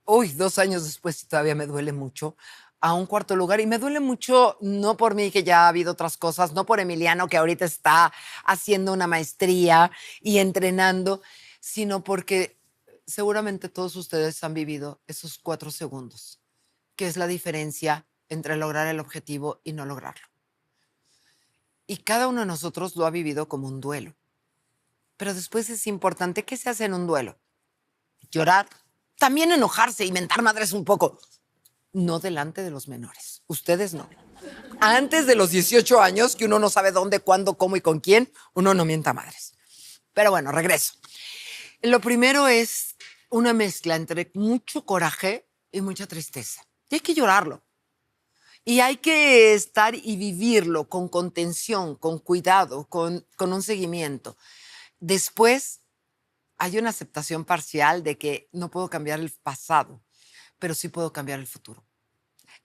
2 años después, y todavía me duele mucho, a un cuarto lugar. Y me duele mucho, no por mí, que ya ha habido otras cosas, no por Emiliano, que ahorita está haciendo una maestría y entrenando, sino porque seguramente todos ustedes han vivido esos 4 segundos, que es la diferencia entre lograr el objetivo y no lograrlo. Y cada uno de nosotros lo ha vivido como un duelo. pero después es importante. ¿Qué se hace en un duelo? Llorar, también enojarse y mentar madres un poco. No delante de los menores. Ustedes no. Antes de los 18 años, que uno no sabe dónde, cuándo, cómo y con quién, uno no mienta madres. Pero bueno, regreso. Lo primero es una mezcla entre mucho coraje y mucha tristeza. Y hay que llorarlo. Y hay que estar y vivirlo con contención, con cuidado, con un seguimiento. Después hay una aceptación parcial de que no puedo cambiar el pasado, pero sí puedo cambiar el futuro.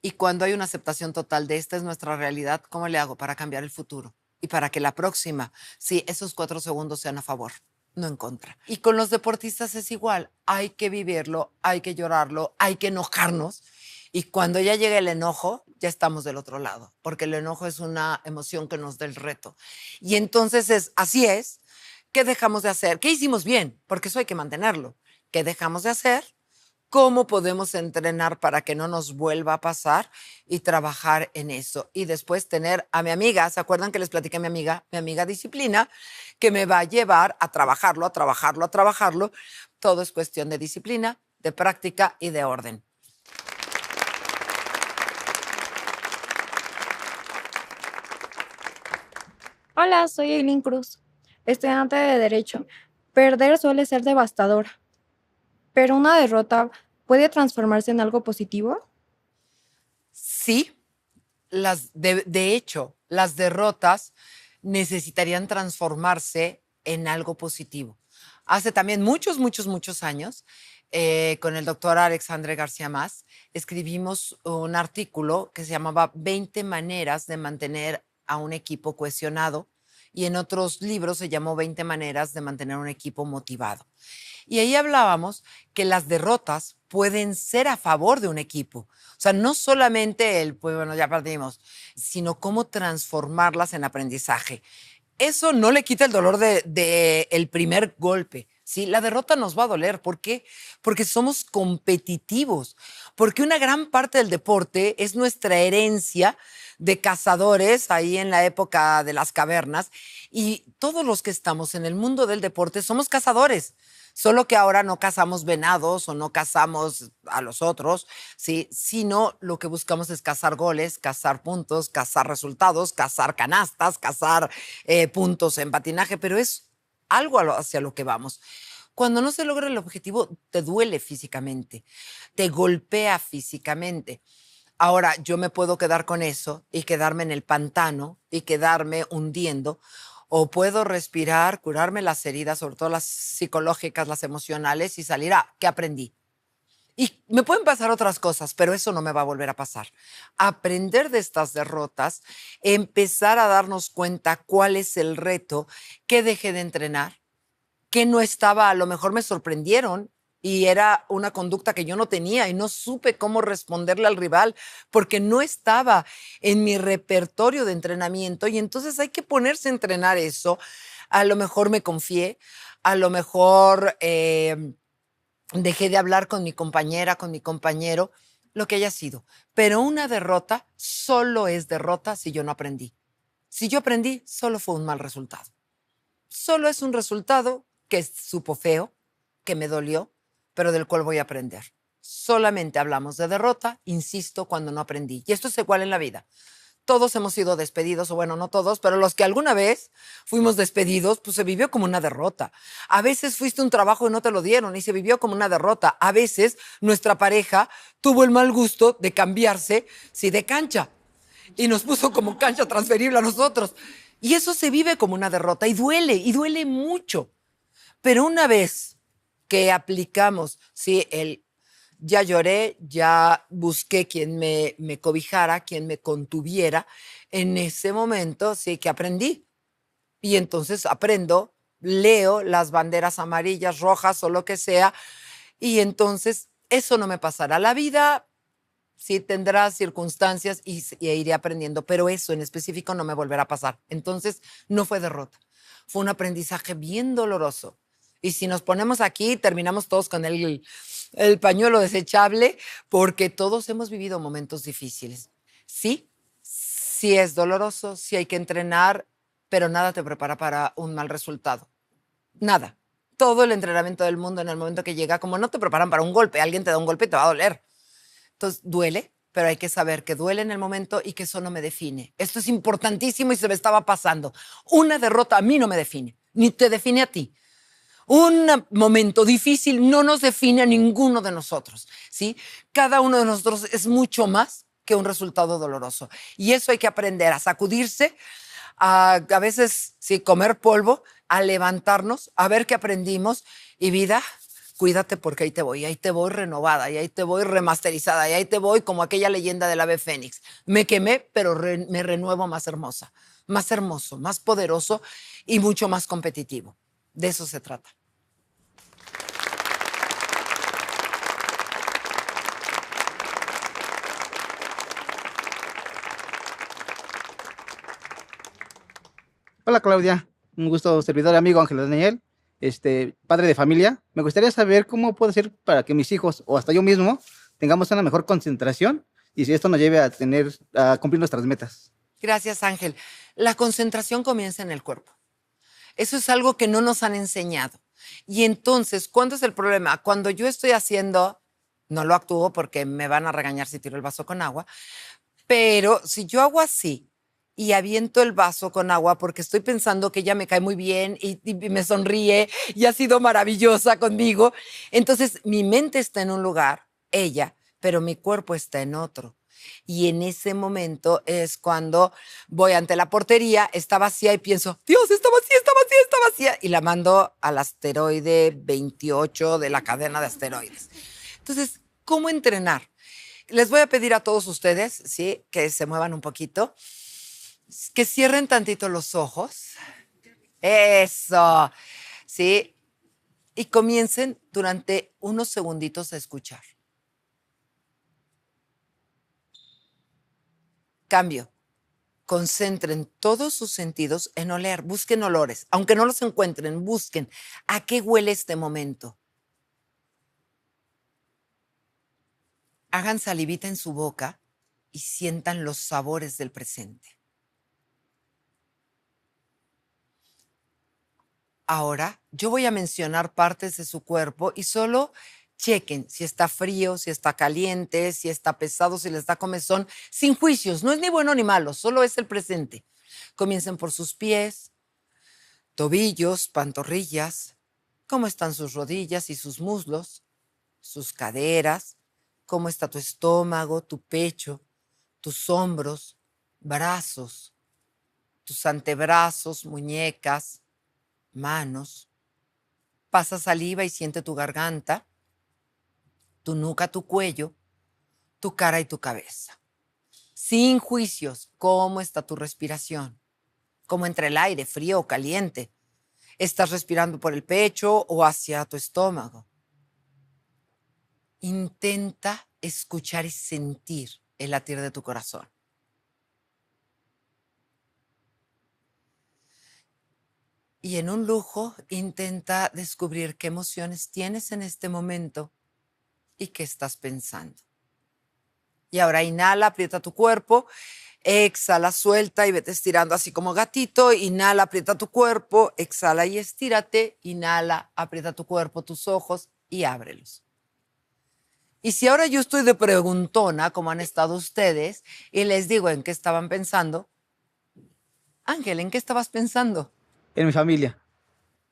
Y cuando hay una aceptación total de esta es nuestra realidad, ¿cómo le hago para cambiar el futuro? Y para que la próxima, sí, esos 4 segundos sean a favor, no en contra. Y con los deportistas es igual. Hay que vivirlo, hay que llorarlo, hay que enojarnos. Y cuando ya llega el enojo, ya estamos del otro lado, porque el enojo es una emoción que nos da el reto. Y entonces así es, ¿qué dejamos de hacer? ¿Qué hicimos bien? Porque eso hay que mantenerlo. ¿Qué dejamos de hacer? ¿Cómo podemos entrenar para que no nos vuelva a pasar y trabajar en eso? Y después tener a mi amiga, ¿se acuerdan que les platiqué a mi amiga Disciplina, que me va a llevar a trabajarlo, a trabajarlo, a trabajarlo? Todo es cuestión de disciplina, de práctica y de orden. Hola, soy Eileen Cruz, estudiante de Derecho. Perder suele ser devastador, pero una derrota puede transformarse en algo positivo. Sí, de hecho, las derrotas necesitarían transformarse en algo positivo. Hace también muchos años, con el doctor Alexandre García Mas, escribimos un artículo que se llamaba 20 maneras de mantener a un equipo cohesionado, y en otros libros se llamó 20 maneras de mantener un equipo motivado. Y ahí hablábamos que las derrotas pueden ser a favor de un equipo. O sea, no solamente pues bueno, ya perdimos, sino cómo transformarlas en aprendizaje. Eso no le quita el dolor de el primer golpe. Sí, la derrota nos va a doler. ¿Por qué? Porque somos competitivos. Porque una gran parte del deporte es nuestra herencia de cazadores ahí en la época de las cavernas. Y todos los que estamos en el mundo del deporte somos cazadores. Solo que ahora no cazamos venados o no cazamos a los otros, ¿sí? Sino lo que buscamos es cazar goles, cazar puntos, cazar resultados, cazar canastas, cazar puntos en patinaje, pero es algo hacia lo que vamos. Cuando no se logra el objetivo, te duele físicamente, te golpea físicamente. Ahora, yo me puedo quedar con eso y quedarme en el pantano y quedarme hundiendo, o puedo respirar, curarme las heridas, sobre todo las psicológicas, las emocionales, y salir a ¿qué aprendí? Y me pueden pasar otras cosas, pero eso no me va a volver a pasar. Aprender de estas derrotas, empezar a darnos cuenta cuál es el reto, qué dejé de entrenar, qué no estaba, a lo mejor me sorprendieron y era una conducta que yo no tenía y no supe cómo responderle al rival porque no estaba en mi repertorio de entrenamiento, y entonces hay que ponerse a entrenar eso. A lo mejor me confié, a lo mejor dejé de hablar con mi compañera, con mi compañero, lo que haya sido. Pero una derrota solo es derrota si yo no aprendí. Si yo aprendí, solo fue un mal resultado. Solo es un resultado que supo feo, que me dolió, pero del cual voy a aprender. Solamente hablamos de derrota, insisto, cuando no aprendí. Y esto es igual en la vida. Todos hemos sido despedidos, o bueno, no todos, pero los que alguna vez fuimos despedidos, pues se vivió como una derrota. A veces fuiste a un trabajo y no te lo dieron y se vivió como una derrota. A veces nuestra pareja tuvo el mal gusto de cambiarse, sí, de cancha, y nos puso como cancha transferible a nosotros. Y eso se vive como una derrota y duele mucho. Pero una vez que aplicamos, sí, ya lloré, ya busqué quien me cobijara, quien me contuviera, en ese momento sí que aprendí. Y entonces aprendo, leo las banderas amarillas, rojas o lo que sea, y entonces eso no me pasará. La vida sí tendrá circunstancias y iré aprendiendo, pero eso en específico no me volverá a pasar. Entonces no fue derrota, fue un aprendizaje bien doloroso. Y si nos ponemos aquí, terminamos todos con el pañuelo desechable, porque todos hemos vivido momentos difíciles. Sí, sí es doloroso, sí hay que entrenar, pero nada te prepara para un mal resultado. Nada. Todo el entrenamiento del mundo en el momento que llega, como no te preparan para un golpe, alguien te da un golpe y te va a doler. Entonces, duele, pero hay que saber que duele en el momento y que eso no me define. Esto es importantísimo y se me estaba pasando. Una derrota a mí no me define, ni te define a ti. Un momento difícil no nos define a ninguno de nosotros, ¿sí? Cada uno de nosotros es mucho más que un resultado doloroso. Y eso hay que aprender, a sacudirse, a veces, sí, comer polvo, a levantarnos, a ver qué aprendimos. Y vida, cuídate porque ahí te voy renovada, y ahí te voy remasterizada, y ahí te voy como aquella leyenda del ave fénix. Me quemé, pero me renuevo más hermosa, más hermoso, más poderoso y mucho más competitivo. De eso se trata. Hola Claudia, un gusto, servidor amigo Ángel Daniel, padre de familia. Me gustaría saber cómo puedo hacer para que mis hijos o hasta yo mismo tengamos una mejor concentración y si esto nos lleve a cumplir nuestras metas. Gracias, Ángel. La concentración comienza en el cuerpo. Eso es algo que no nos han enseñado. Y entonces, ¿cuándo es el problema? Cuando yo estoy haciendo, no lo actúo porque me van a regañar si tiro el vaso con agua, pero si yo hago así y aviento el vaso con agua porque estoy pensando que ella me cae muy bien y me sonríe y ha sido maravillosa conmigo, entonces mi mente está en un lugar, ella, pero mi cuerpo está en otro. Y en ese momento es cuando voy ante la portería, está vacía y pienso, Dios, está vacía, está vacía, está vacía. Y la mando al asteroide 28 de la cadena de asteroides. Entonces, ¿cómo entrenar? Les voy a pedir a todos ustedes, ¿sí?, que se muevan un poquito, que cierren tantito los ojos. Eso, ¿sí? Y comiencen durante unos segunditos a escuchar. Cambio. Concentren todos sus sentidos en oler. Busquen olores. Aunque no los encuentren, busquen. ¿A qué huele este momento? Hagan salivita en su boca y sientan los sabores del presente. Ahora, yo voy a mencionar partes de su cuerpo y solo chequen si está frío, si está caliente, si está pesado, si les da comezón, sin juicios. No es ni bueno ni malo, solo es el presente. Comiencen por sus pies, tobillos, pantorrillas, cómo están sus rodillas y sus muslos, sus caderas, cómo está tu estómago, tu pecho, tus hombros, brazos, tus antebrazos, muñecas, manos. Pasa saliva y siente tu garganta, tu nuca, tu cuello, tu cara y tu cabeza. Sin juicios, ¿cómo está tu respiración? ¿Cómo entra el aire, frío o caliente? ¿Estás respirando por el pecho o hacia tu estómago? Intenta escuchar y sentir el latir de tu corazón. Y en un lujo, intenta descubrir qué emociones tienes en este momento y qué estás pensando. Y ahora inhala, aprieta tu cuerpo, exhala, suelta y vete estirando así como gatito. Inhala, aprieta tu cuerpo, exhala y estírate. Inhala, aprieta tu cuerpo, tus ojos y ábrelos. Y si ahora yo estoy de preguntona, como han estado ustedes, y les digo en qué estaban pensando, Ángel, ¿en qué estabas pensando? En mi familia.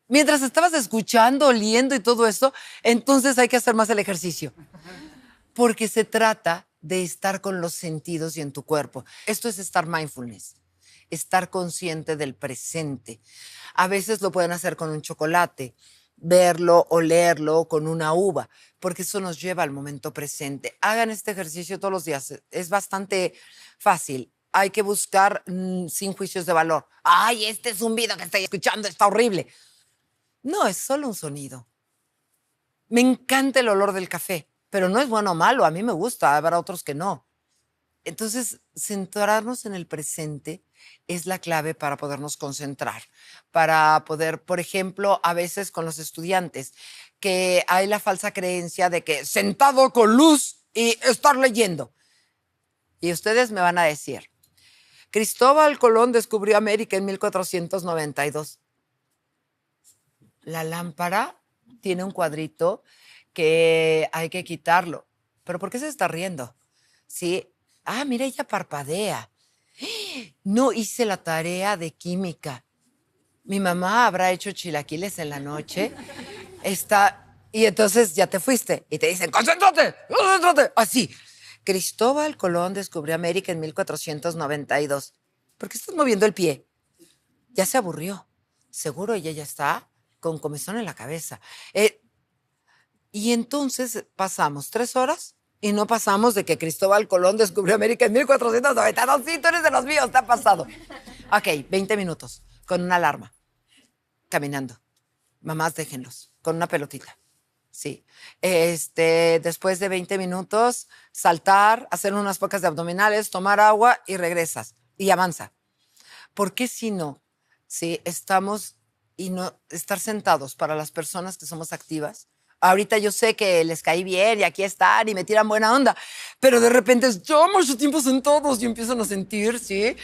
Mientras estabas escuchando, oliendo y todo eso, entonces hay que hacer más el ejercicio. Porque se trata de estar con los sentidos y en tu cuerpo. Esto es estar mindfulness, estar consciente del presente. A veces lo pueden hacer con un chocolate, verlo, olerlo, con una uva, porque eso nos lleva al momento presente. Hagan este ejercicio todos los días. Es bastante fácil. Hay que buscar sin juicios de valor. Ay, este zumbido que estoy escuchando está horrible. No, es solo un sonido. Me encanta el olor del café, pero no es bueno o malo. A mí me gusta, habrá otros que no. Entonces, centrarnos en el presente es la clave para podernos concentrar, para poder, por ejemplo, a veces con los estudiantes, que hay la falsa creencia de que sentado con luz y estar leyendo. Y ustedes me van a decir, Cristóbal Colón descubrió América en 1492. la lámpara tiene un cuadrito que hay que quitarlo. ¿Pero por qué se está riendo? Sí. Ah, mira, ella parpadea. No hice la tarea de química. Mi mamá habrá hecho chilaquiles en la noche. Y entonces ya te fuiste. Y te dicen, ¡concéntrate! ¡Concéntrate! Así. Cristóbal Colón descubrió América en 1492. ¿Por qué estás moviendo el pie? Ya se aburrió. Seguro ella ya está con comezón en la cabeza. Y entonces pasamos 3 horas y no pasamos de que Cristóbal Colón descubrió América en 1492. Sí, tú eres de los míos, te ha pasado. Ok, 20 minutos con una alarma, caminando. Mamás, déjenlos, con una pelotita. Sí. Después de 20 minutos, saltar, hacer unas pocas de abdominales, tomar agua y regresas. Y avanza. ¿Por qué si no? Sí, estar sentados para las personas que somos activas. Ahorita yo sé que les caí bien y aquí están y me tiran buena onda, pero de repente yo mucho tiempo sentados y empiezan a sentir, ¿sí?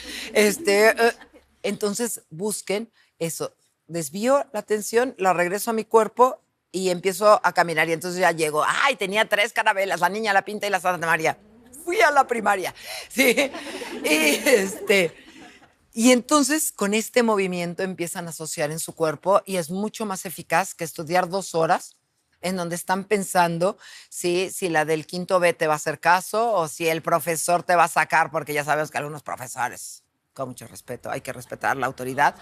Entonces busquen eso. Desvío la atención, la regreso a mi cuerpo y empiezo a caminar. Y entonces ya llego. ¡Ay! Tenía 3 carabelas, la Niña, la Pinta y la Santa María. Fui a la primaria, ¿sí? Y entonces con este movimiento empiezan a asociar en su cuerpo y es mucho más eficaz que estudiar 2 horas en donde están pensando si la del quinto B te va a hacer caso o si el profesor te va a sacar, porque ya sabemos que algunos profesores, con mucho respeto, hay que respetar la autoridad,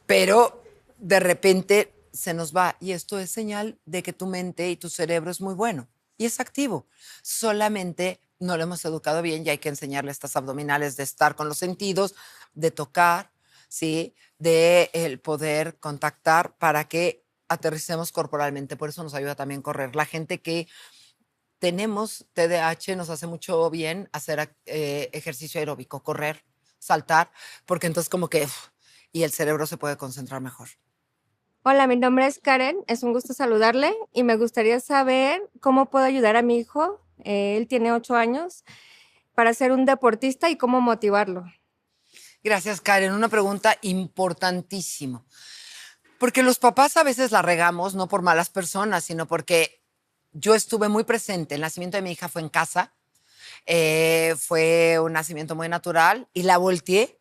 pero de repente se nos va y esto es señal de que tu mente y tu cerebro es muy bueno y es activo. Solamente no lo hemos educado bien y hay que enseñarle estas abdominales de estar con los sentidos, de tocar, ¿sí? De el poder contactar para que aterricemos corporalmente. Por eso nos ayuda también correr. La gente que tenemos TDAH nos hace mucho bien hacer ejercicio aeróbico, correr, saltar, porque entonces como que y el cerebro se puede concentrar mejor. Hola, mi nombre es Karen, es un gusto saludarle y me gustaría saber cómo puedo ayudar a mi hijo, él tiene 8 años, para ser un deportista y cómo motivarlo. Gracias, Karen. Una pregunta importantísima. Porque los papás a veces la regamos, no por malas personas, sino porque yo estuve muy presente. El nacimiento de mi hija fue en casa. Fue un nacimiento muy natural y la volteé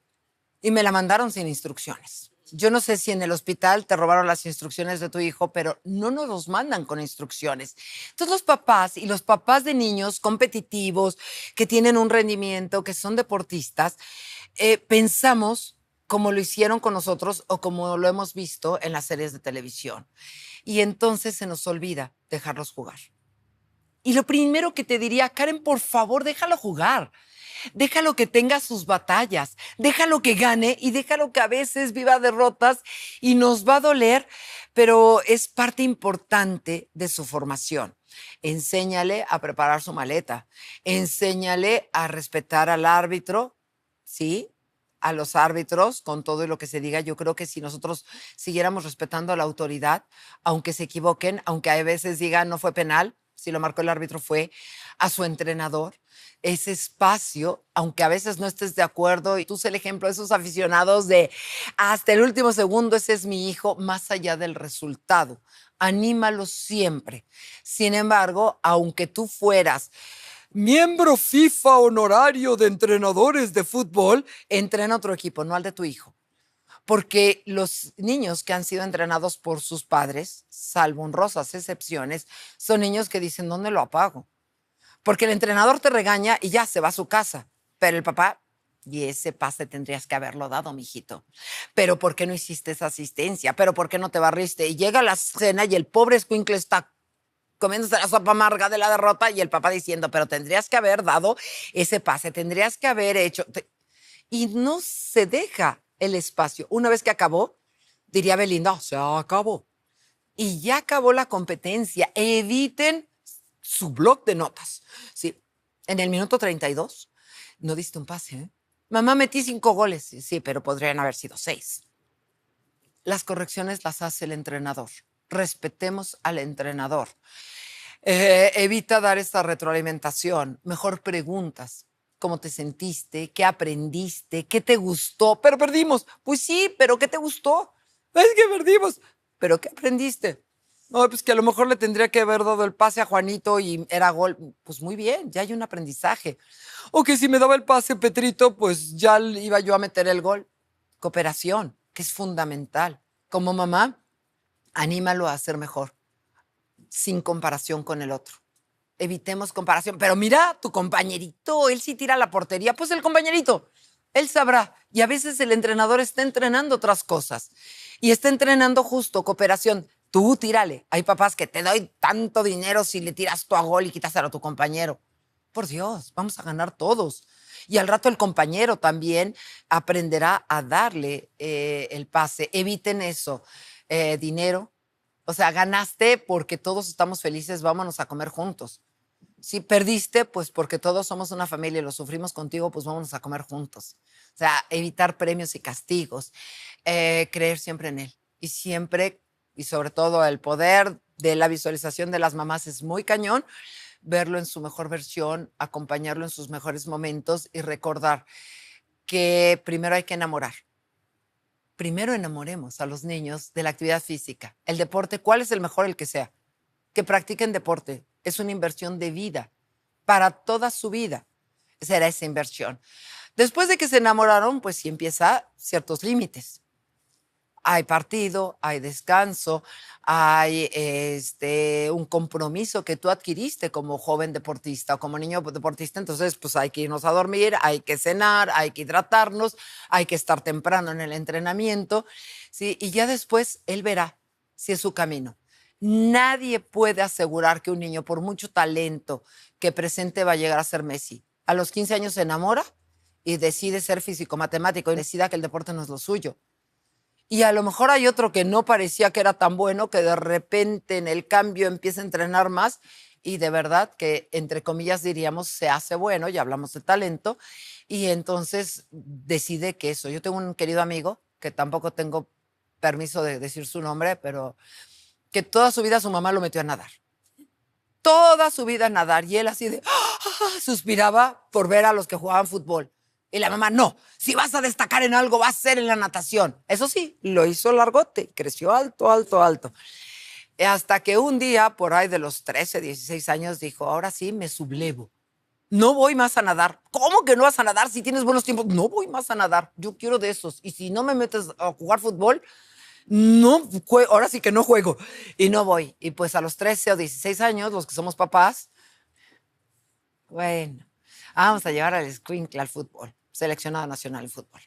y me la mandaron sin instrucciones. Yo no sé si en el hospital te robaron las instrucciones de tu hijo, pero no nos los mandan con instrucciones. Entonces los papás y los papás de niños competitivos que tienen un rendimiento, que son deportistas, pensamos como lo hicieron con nosotros o como lo hemos visto en las series de televisión. Y entonces se nos olvida dejarlos jugar. Y lo primero que te diría, Karen, por favor, déjalo jugar. Déjalo que tenga sus batallas, déjalo que gane y déjalo que a veces viva derrotas y nos va a doler, pero es parte importante de su formación. Enséñale a preparar su maleta, enséñale a respetar al árbitro, ¿sí? A los árbitros, con todo lo que se diga. Yo creo que si nosotros siguiéramos respetando a la autoridad, aunque se equivoquen, aunque a veces digan no fue penal, si lo marcó el árbitro fue a su entrenador, ese espacio, aunque a veces no estés de acuerdo, y tú sé el ejemplo de esos aficionados de hasta el último segundo, ese es mi hijo, más allá del resultado. Anímalo siempre. Sin embargo, aunque tú fueras miembro FIFA honorario de entrenadores de fútbol, entrena otro equipo, no al de tu hijo. Porque los niños que han sido entrenados por sus padres, salvo honrosas excepciones, son niños que dicen, ¿dónde lo apago? Porque el entrenador te regaña y ya se va a su casa. Pero el papá, y ese pase tendrías que haberlo dado, mijito. Pero ¿por qué no hiciste esa asistencia? ¿Pero por qué no te barriste? Y llega la cena y el pobre escuincle está comiéndose la sopa amarga de la derrota y el papá diciendo, pero tendrías que haber dado ese pase, tendrías que haber hecho... Y no se deja el espacio. Una vez que acabó, diría Belinda, se acabó. Y ya acabó la competencia. Eviten su bloc de notas. Sí, en el minuto 32 no diste un pase, ¿eh? Mamá, metí 5 goles. Sí, pero podrían haber sido 6. Las correcciones las hace el entrenador. Respetemos al entrenador. Evita dar esta retroalimentación. Mejor preguntas. ¿Cómo te sentiste? ¿Qué aprendiste? ¿Qué te gustó? Pero perdimos. Pues sí, pero ¿qué te gustó? Es que perdimos. ¿Pero qué aprendiste? No, pues que a lo mejor le tendría que haber dado el pase a Juanito y era gol. Pues muy bien, ya hay un aprendizaje. O que si me daba el pase Petrito, pues ya iba yo a meter el gol. Cooperación, que es fundamental. Como mamá, anímalo a ser mejor, sin comparación con el otro. Evitemos comparación. Pero mira, tu compañerito, él sí tira a la portería, pues el compañerito, él sabrá. Y a veces el entrenador está entrenando otras cosas. Y está entrenando justo cooperación. Tú tírale. Hay papás que te doy tanto dinero si le tiras tú a gol y quítaselo a tu compañero. Por Dios, vamos a ganar todos. Y al rato el compañero también aprenderá a darle el pase. Eviten eso. Dinero. O sea, ganaste porque todos estamos felices, vámonos a comer juntos. Si perdiste, pues porque todos somos una familia y lo sufrimos contigo, pues vámonos a comer juntos. O sea, evitar premios y castigos, creer siempre en él. Y siempre, y sobre todo el poder de la visualización de las mamás es muy cañón, verlo en su mejor versión, acompañarlo en sus mejores momentos y recordar que primero hay que enamorar. Primero enamoremos a los niños de la actividad física. El deporte, ¿cuál es el mejor? El que sea. Que practiquen deporte. Es una inversión de vida. Para toda su vida será esa inversión. Después de que se enamoraron, pues sí empieza ciertos límites. Hay partido, hay descanso, hay un compromiso que tú adquiriste como joven deportista o como niño deportista. Entonces, pues hay que irnos a dormir, hay que cenar, hay que hidratarnos, hay que estar temprano en el entrenamiento, ¿sí? Y ya después él verá si es su camino. Nadie puede asegurar que un niño, por mucho talento que presente, va a llegar a ser Messi. A los 15 años se enamora y decide ser físico-matemático y decida que el deporte no es lo suyo. Y a lo mejor hay otro que no parecía que era tan bueno, que de repente en el cambio empieza a entrenar más y de verdad que, entre comillas, diríamos, se hace bueno, ya hablamos de talento, y entonces decide que eso. Yo tengo un querido amigo, que tampoco tengo permiso de decir su nombre, pero que toda su vida su mamá lo metió a nadar. Toda su vida a nadar. Y él así de suspiraba por ver a los que jugaban fútbol. Y la mamá, no, si vas a destacar en algo, va a ser en la natación. Eso sí, lo hizo largote, creció alto, alto, alto. Hasta que un día, por ahí de los 13, 16 años, dijo, ahora sí me sublevo. No voy más a nadar. ¿Cómo que no vas a nadar si tienes buenos tiempos? No voy más a nadar. Yo quiero de esos. Y si no me metes a jugar fútbol, no, ahora sí que no juego. Y no voy. Y pues a los 13 o 16 años, los que somos papás, bueno, vamos a llevar al escuincle al fútbol. Seleccionado nacional de fútbol.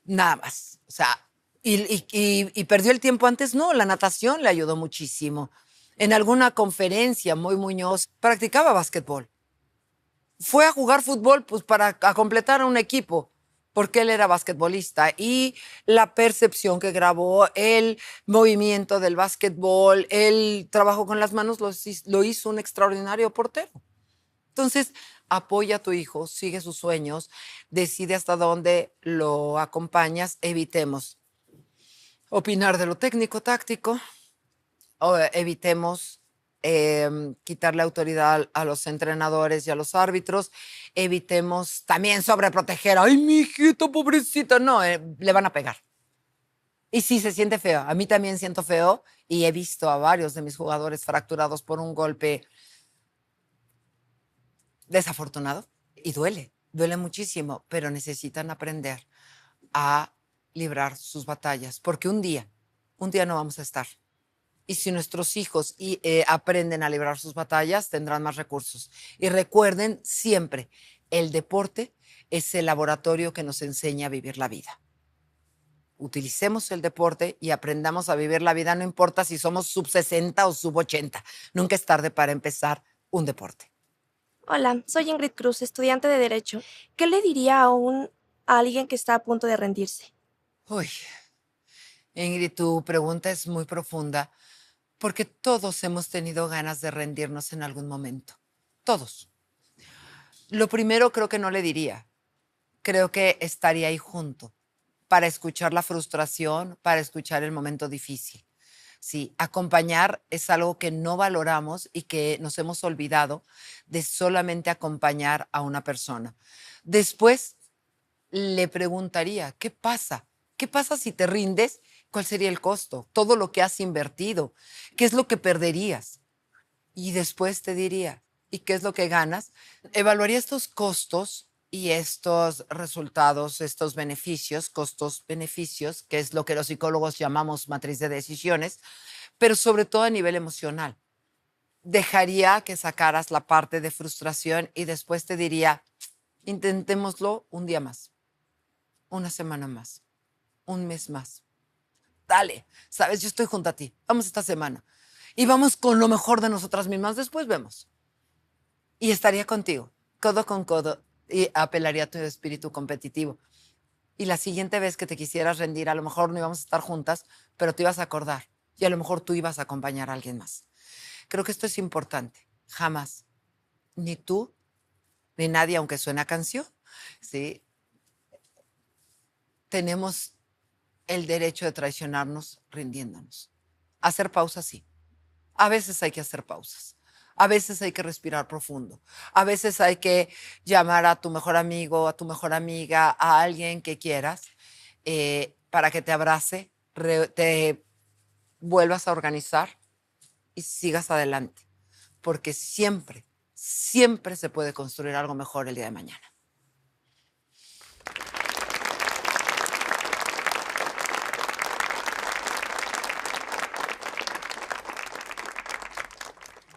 Nada más. O sea, y perdió el tiempo antes. No, la natación le ayudó muchísimo. En alguna conferencia, muy Muñoz practicaba básquetbol. Fue a jugar fútbol pues para completar un equipo, porque él era basquetbolista. Y la percepción que grabó, el movimiento del básquetbol, el trabajo con las manos, lo hizo un extraordinario portero. Entonces, apoya a tu hijo, sigue sus sueños, decide hasta dónde lo acompañas. Evitemos opinar de lo técnico-táctico, o evitemos quitarle autoridad a los entrenadores y a los árbitros, evitemos también sobreproteger. ¡Ay, mi hijito, pobrecita! No, le van a pegar. Y sí, se siente feo. A mí también siento feo y he visto a varios de mis jugadores fracturados por un golpe desafortunado y duele muchísimo, pero necesitan aprender a librar sus batallas, porque un día no vamos a estar. Y si nuestros hijos aprenden a librar sus batallas, tendrán más recursos. Y recuerden siempre, el deporte es el laboratorio que nos enseña a vivir la vida. Utilicemos el deporte y aprendamos a vivir la vida, no importa si somos sub 60 o sub 80. Nunca es tarde para empezar un deporte. Hola, soy Ingrid Cruz, estudiante de Derecho. ¿Qué le diría a alguien que está a punto de rendirse? Uy, Ingrid, tu pregunta es muy profunda, porque todos hemos tenido ganas de rendirnos en algún momento. Todos. Lo primero creo que no le diría. Creo que estaría ahí junto para escuchar la frustración, para escuchar el momento difícil. Sí, acompañar es algo que no valoramos y que nos hemos olvidado de solamente acompañar a una persona. Después le preguntaría, ¿qué pasa? ¿Qué pasa si te rindes ¿Cuál sería el costo? Todo lo que has invertido. ¿Qué es lo que perderías? Y después te diría, ¿y qué es lo que ganas? Evaluaría estos costos y estos resultados, estos beneficios, costos-beneficios, que es lo que los psicólogos llamamos matriz de decisiones, pero sobre todo a nivel emocional. Dejaría que sacaras la parte de frustración y después te diría, intentémoslo un día más, una semana más, un mes más. Dale, sabes, yo estoy junto a ti. Vamos esta semana. Y vamos con lo mejor de nosotras mismas. Después vemos. Y estaría contigo, codo con codo, y apelaría a tu espíritu competitivo. Y la siguiente vez que te quisieras rendir, a lo mejor no íbamos a estar juntas, pero te ibas a acordar. Y a lo mejor tú ibas a acompañar a alguien más. Creo que esto es importante. Jamás, ni tú, ni nadie, aunque suene a canción, ¿sí? Tenemos el derecho de traicionarnos rindiéndonos. Hacer pausas, sí. A veces hay que hacer pausas. A veces hay que respirar profundo. A veces hay que llamar a tu mejor amigo, a tu mejor amiga, a alguien que quieras, para que te abrace, te vuelvas a organizar y sigas adelante. Porque siempre, siempre se puede construir algo mejor el día de mañana.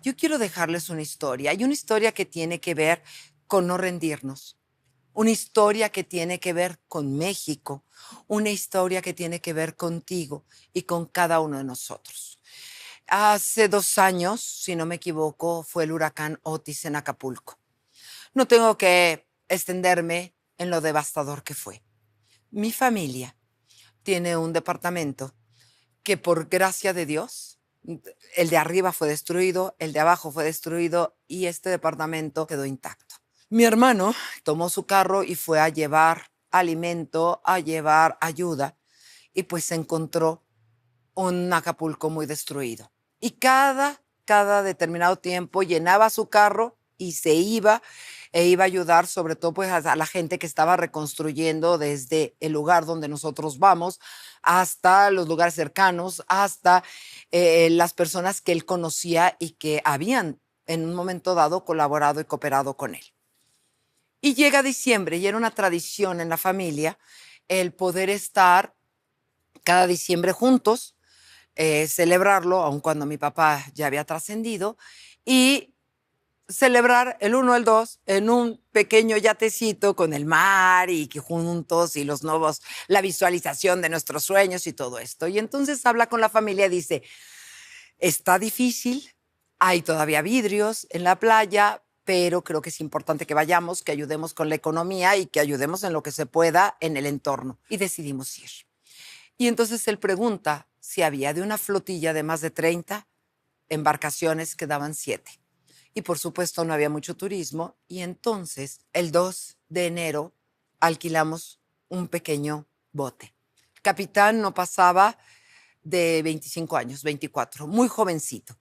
Yo quiero dejarles una historia. Hay una historia que tiene que ver con no rendirnos. Una historia que tiene que ver con México. Una historia que tiene que ver contigo y con cada uno de nosotros. Hace 2 años, si no me equivoco, fue el huracán Otis en Acapulco. No tengo que extenderme en lo devastador que fue. Mi familia tiene un departamento que, por gracia de Dios, el de arriba fue destruido, el de abajo fue destruido y este departamento quedó intacto. Mi hermano tomó su carro y fue a llevar alimento, a llevar ayuda, y pues se encontró un Acapulco muy destruido. Y cada determinado tiempo llenaba su carro y se iba e iba a ayudar sobre todo pues a la gente que estaba reconstruyendo desde el lugar donde nosotros vamos hasta los lugares cercanos, hasta las personas que él conocía y que habían en un momento dado colaborado y cooperado con él. Y llega diciembre y era una tradición en la familia el poder estar cada diciembre juntos, celebrarlo, aun cuando mi papá ya había trascendido, y celebrar el 1, el 2 en un pequeño yatecito con el mar y que juntos y los nuevos, la visualización de nuestros sueños y todo esto. Y entonces habla con la familia y dice, está difícil, hay todavía vidrios en la playa, pero creo que es importante que vayamos, que ayudemos con la economía y que ayudemos en lo que se pueda en el entorno. Y decidimos ir. Y entonces él pregunta si había de una flotilla de más de 30 embarcaciones, quedaban 7. Y por supuesto no había mucho turismo. Y entonces el 2 de enero alquilamos un pequeño bote. El capitán no pasaba de 25 años, 24, muy jovencito.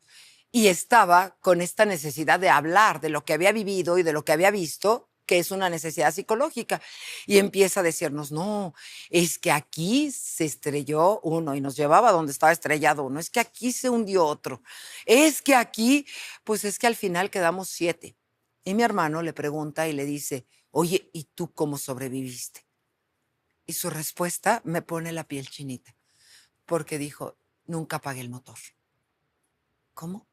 Y estaba con esta necesidad de hablar de lo que había vivido y de lo que había visto, que es una necesidad psicológica. Y empieza a decirnos, no, es que aquí se estrelló uno y nos llevaba donde estaba estrellado uno. Es que aquí se hundió otro. Es que aquí, pues es que al final quedamos 7. Y mi hermano le pregunta y le dice, oye, ¿y tú cómo sobreviviste? Y su respuesta me pone la piel chinita, porque dijo, nunca apagué el motor. ¿Cómo?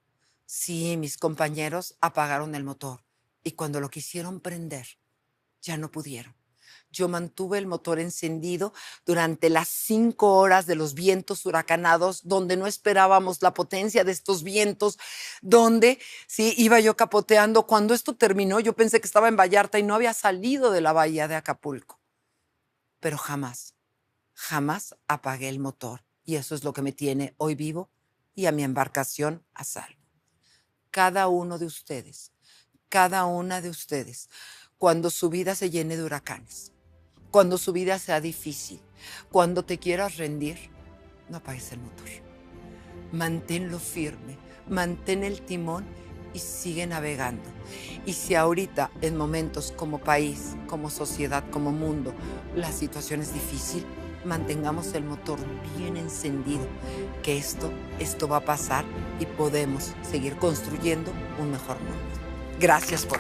Sí, mis compañeros apagaron el motor. Y cuando lo quisieron prender, ya no pudieron. Yo mantuve el motor encendido durante las 5 horas de los vientos huracanados, donde no esperábamos la potencia de estos vientos, donde sí iba yo capoteando. Cuando esto terminó, yo pensé que estaba en Vallarta y no había salido de la bahía de Acapulco. Pero jamás, jamás apagué el motor. Y eso es lo que me tiene hoy vivo y a mi embarcación a salvo. Cada uno de ustedes, cada una de ustedes, cuando su vida se llene de huracanes, cuando su vida sea difícil, cuando te quieras rendir, no apagues el motor. Manténlo firme, mantén el timón y sigue navegando. Y si ahorita en momentos como país, como sociedad, como mundo, la situación es difícil, mantengamos el motor bien encendido, que esto va a pasar y podemos seguir construyendo un mejor mundo. Gracias por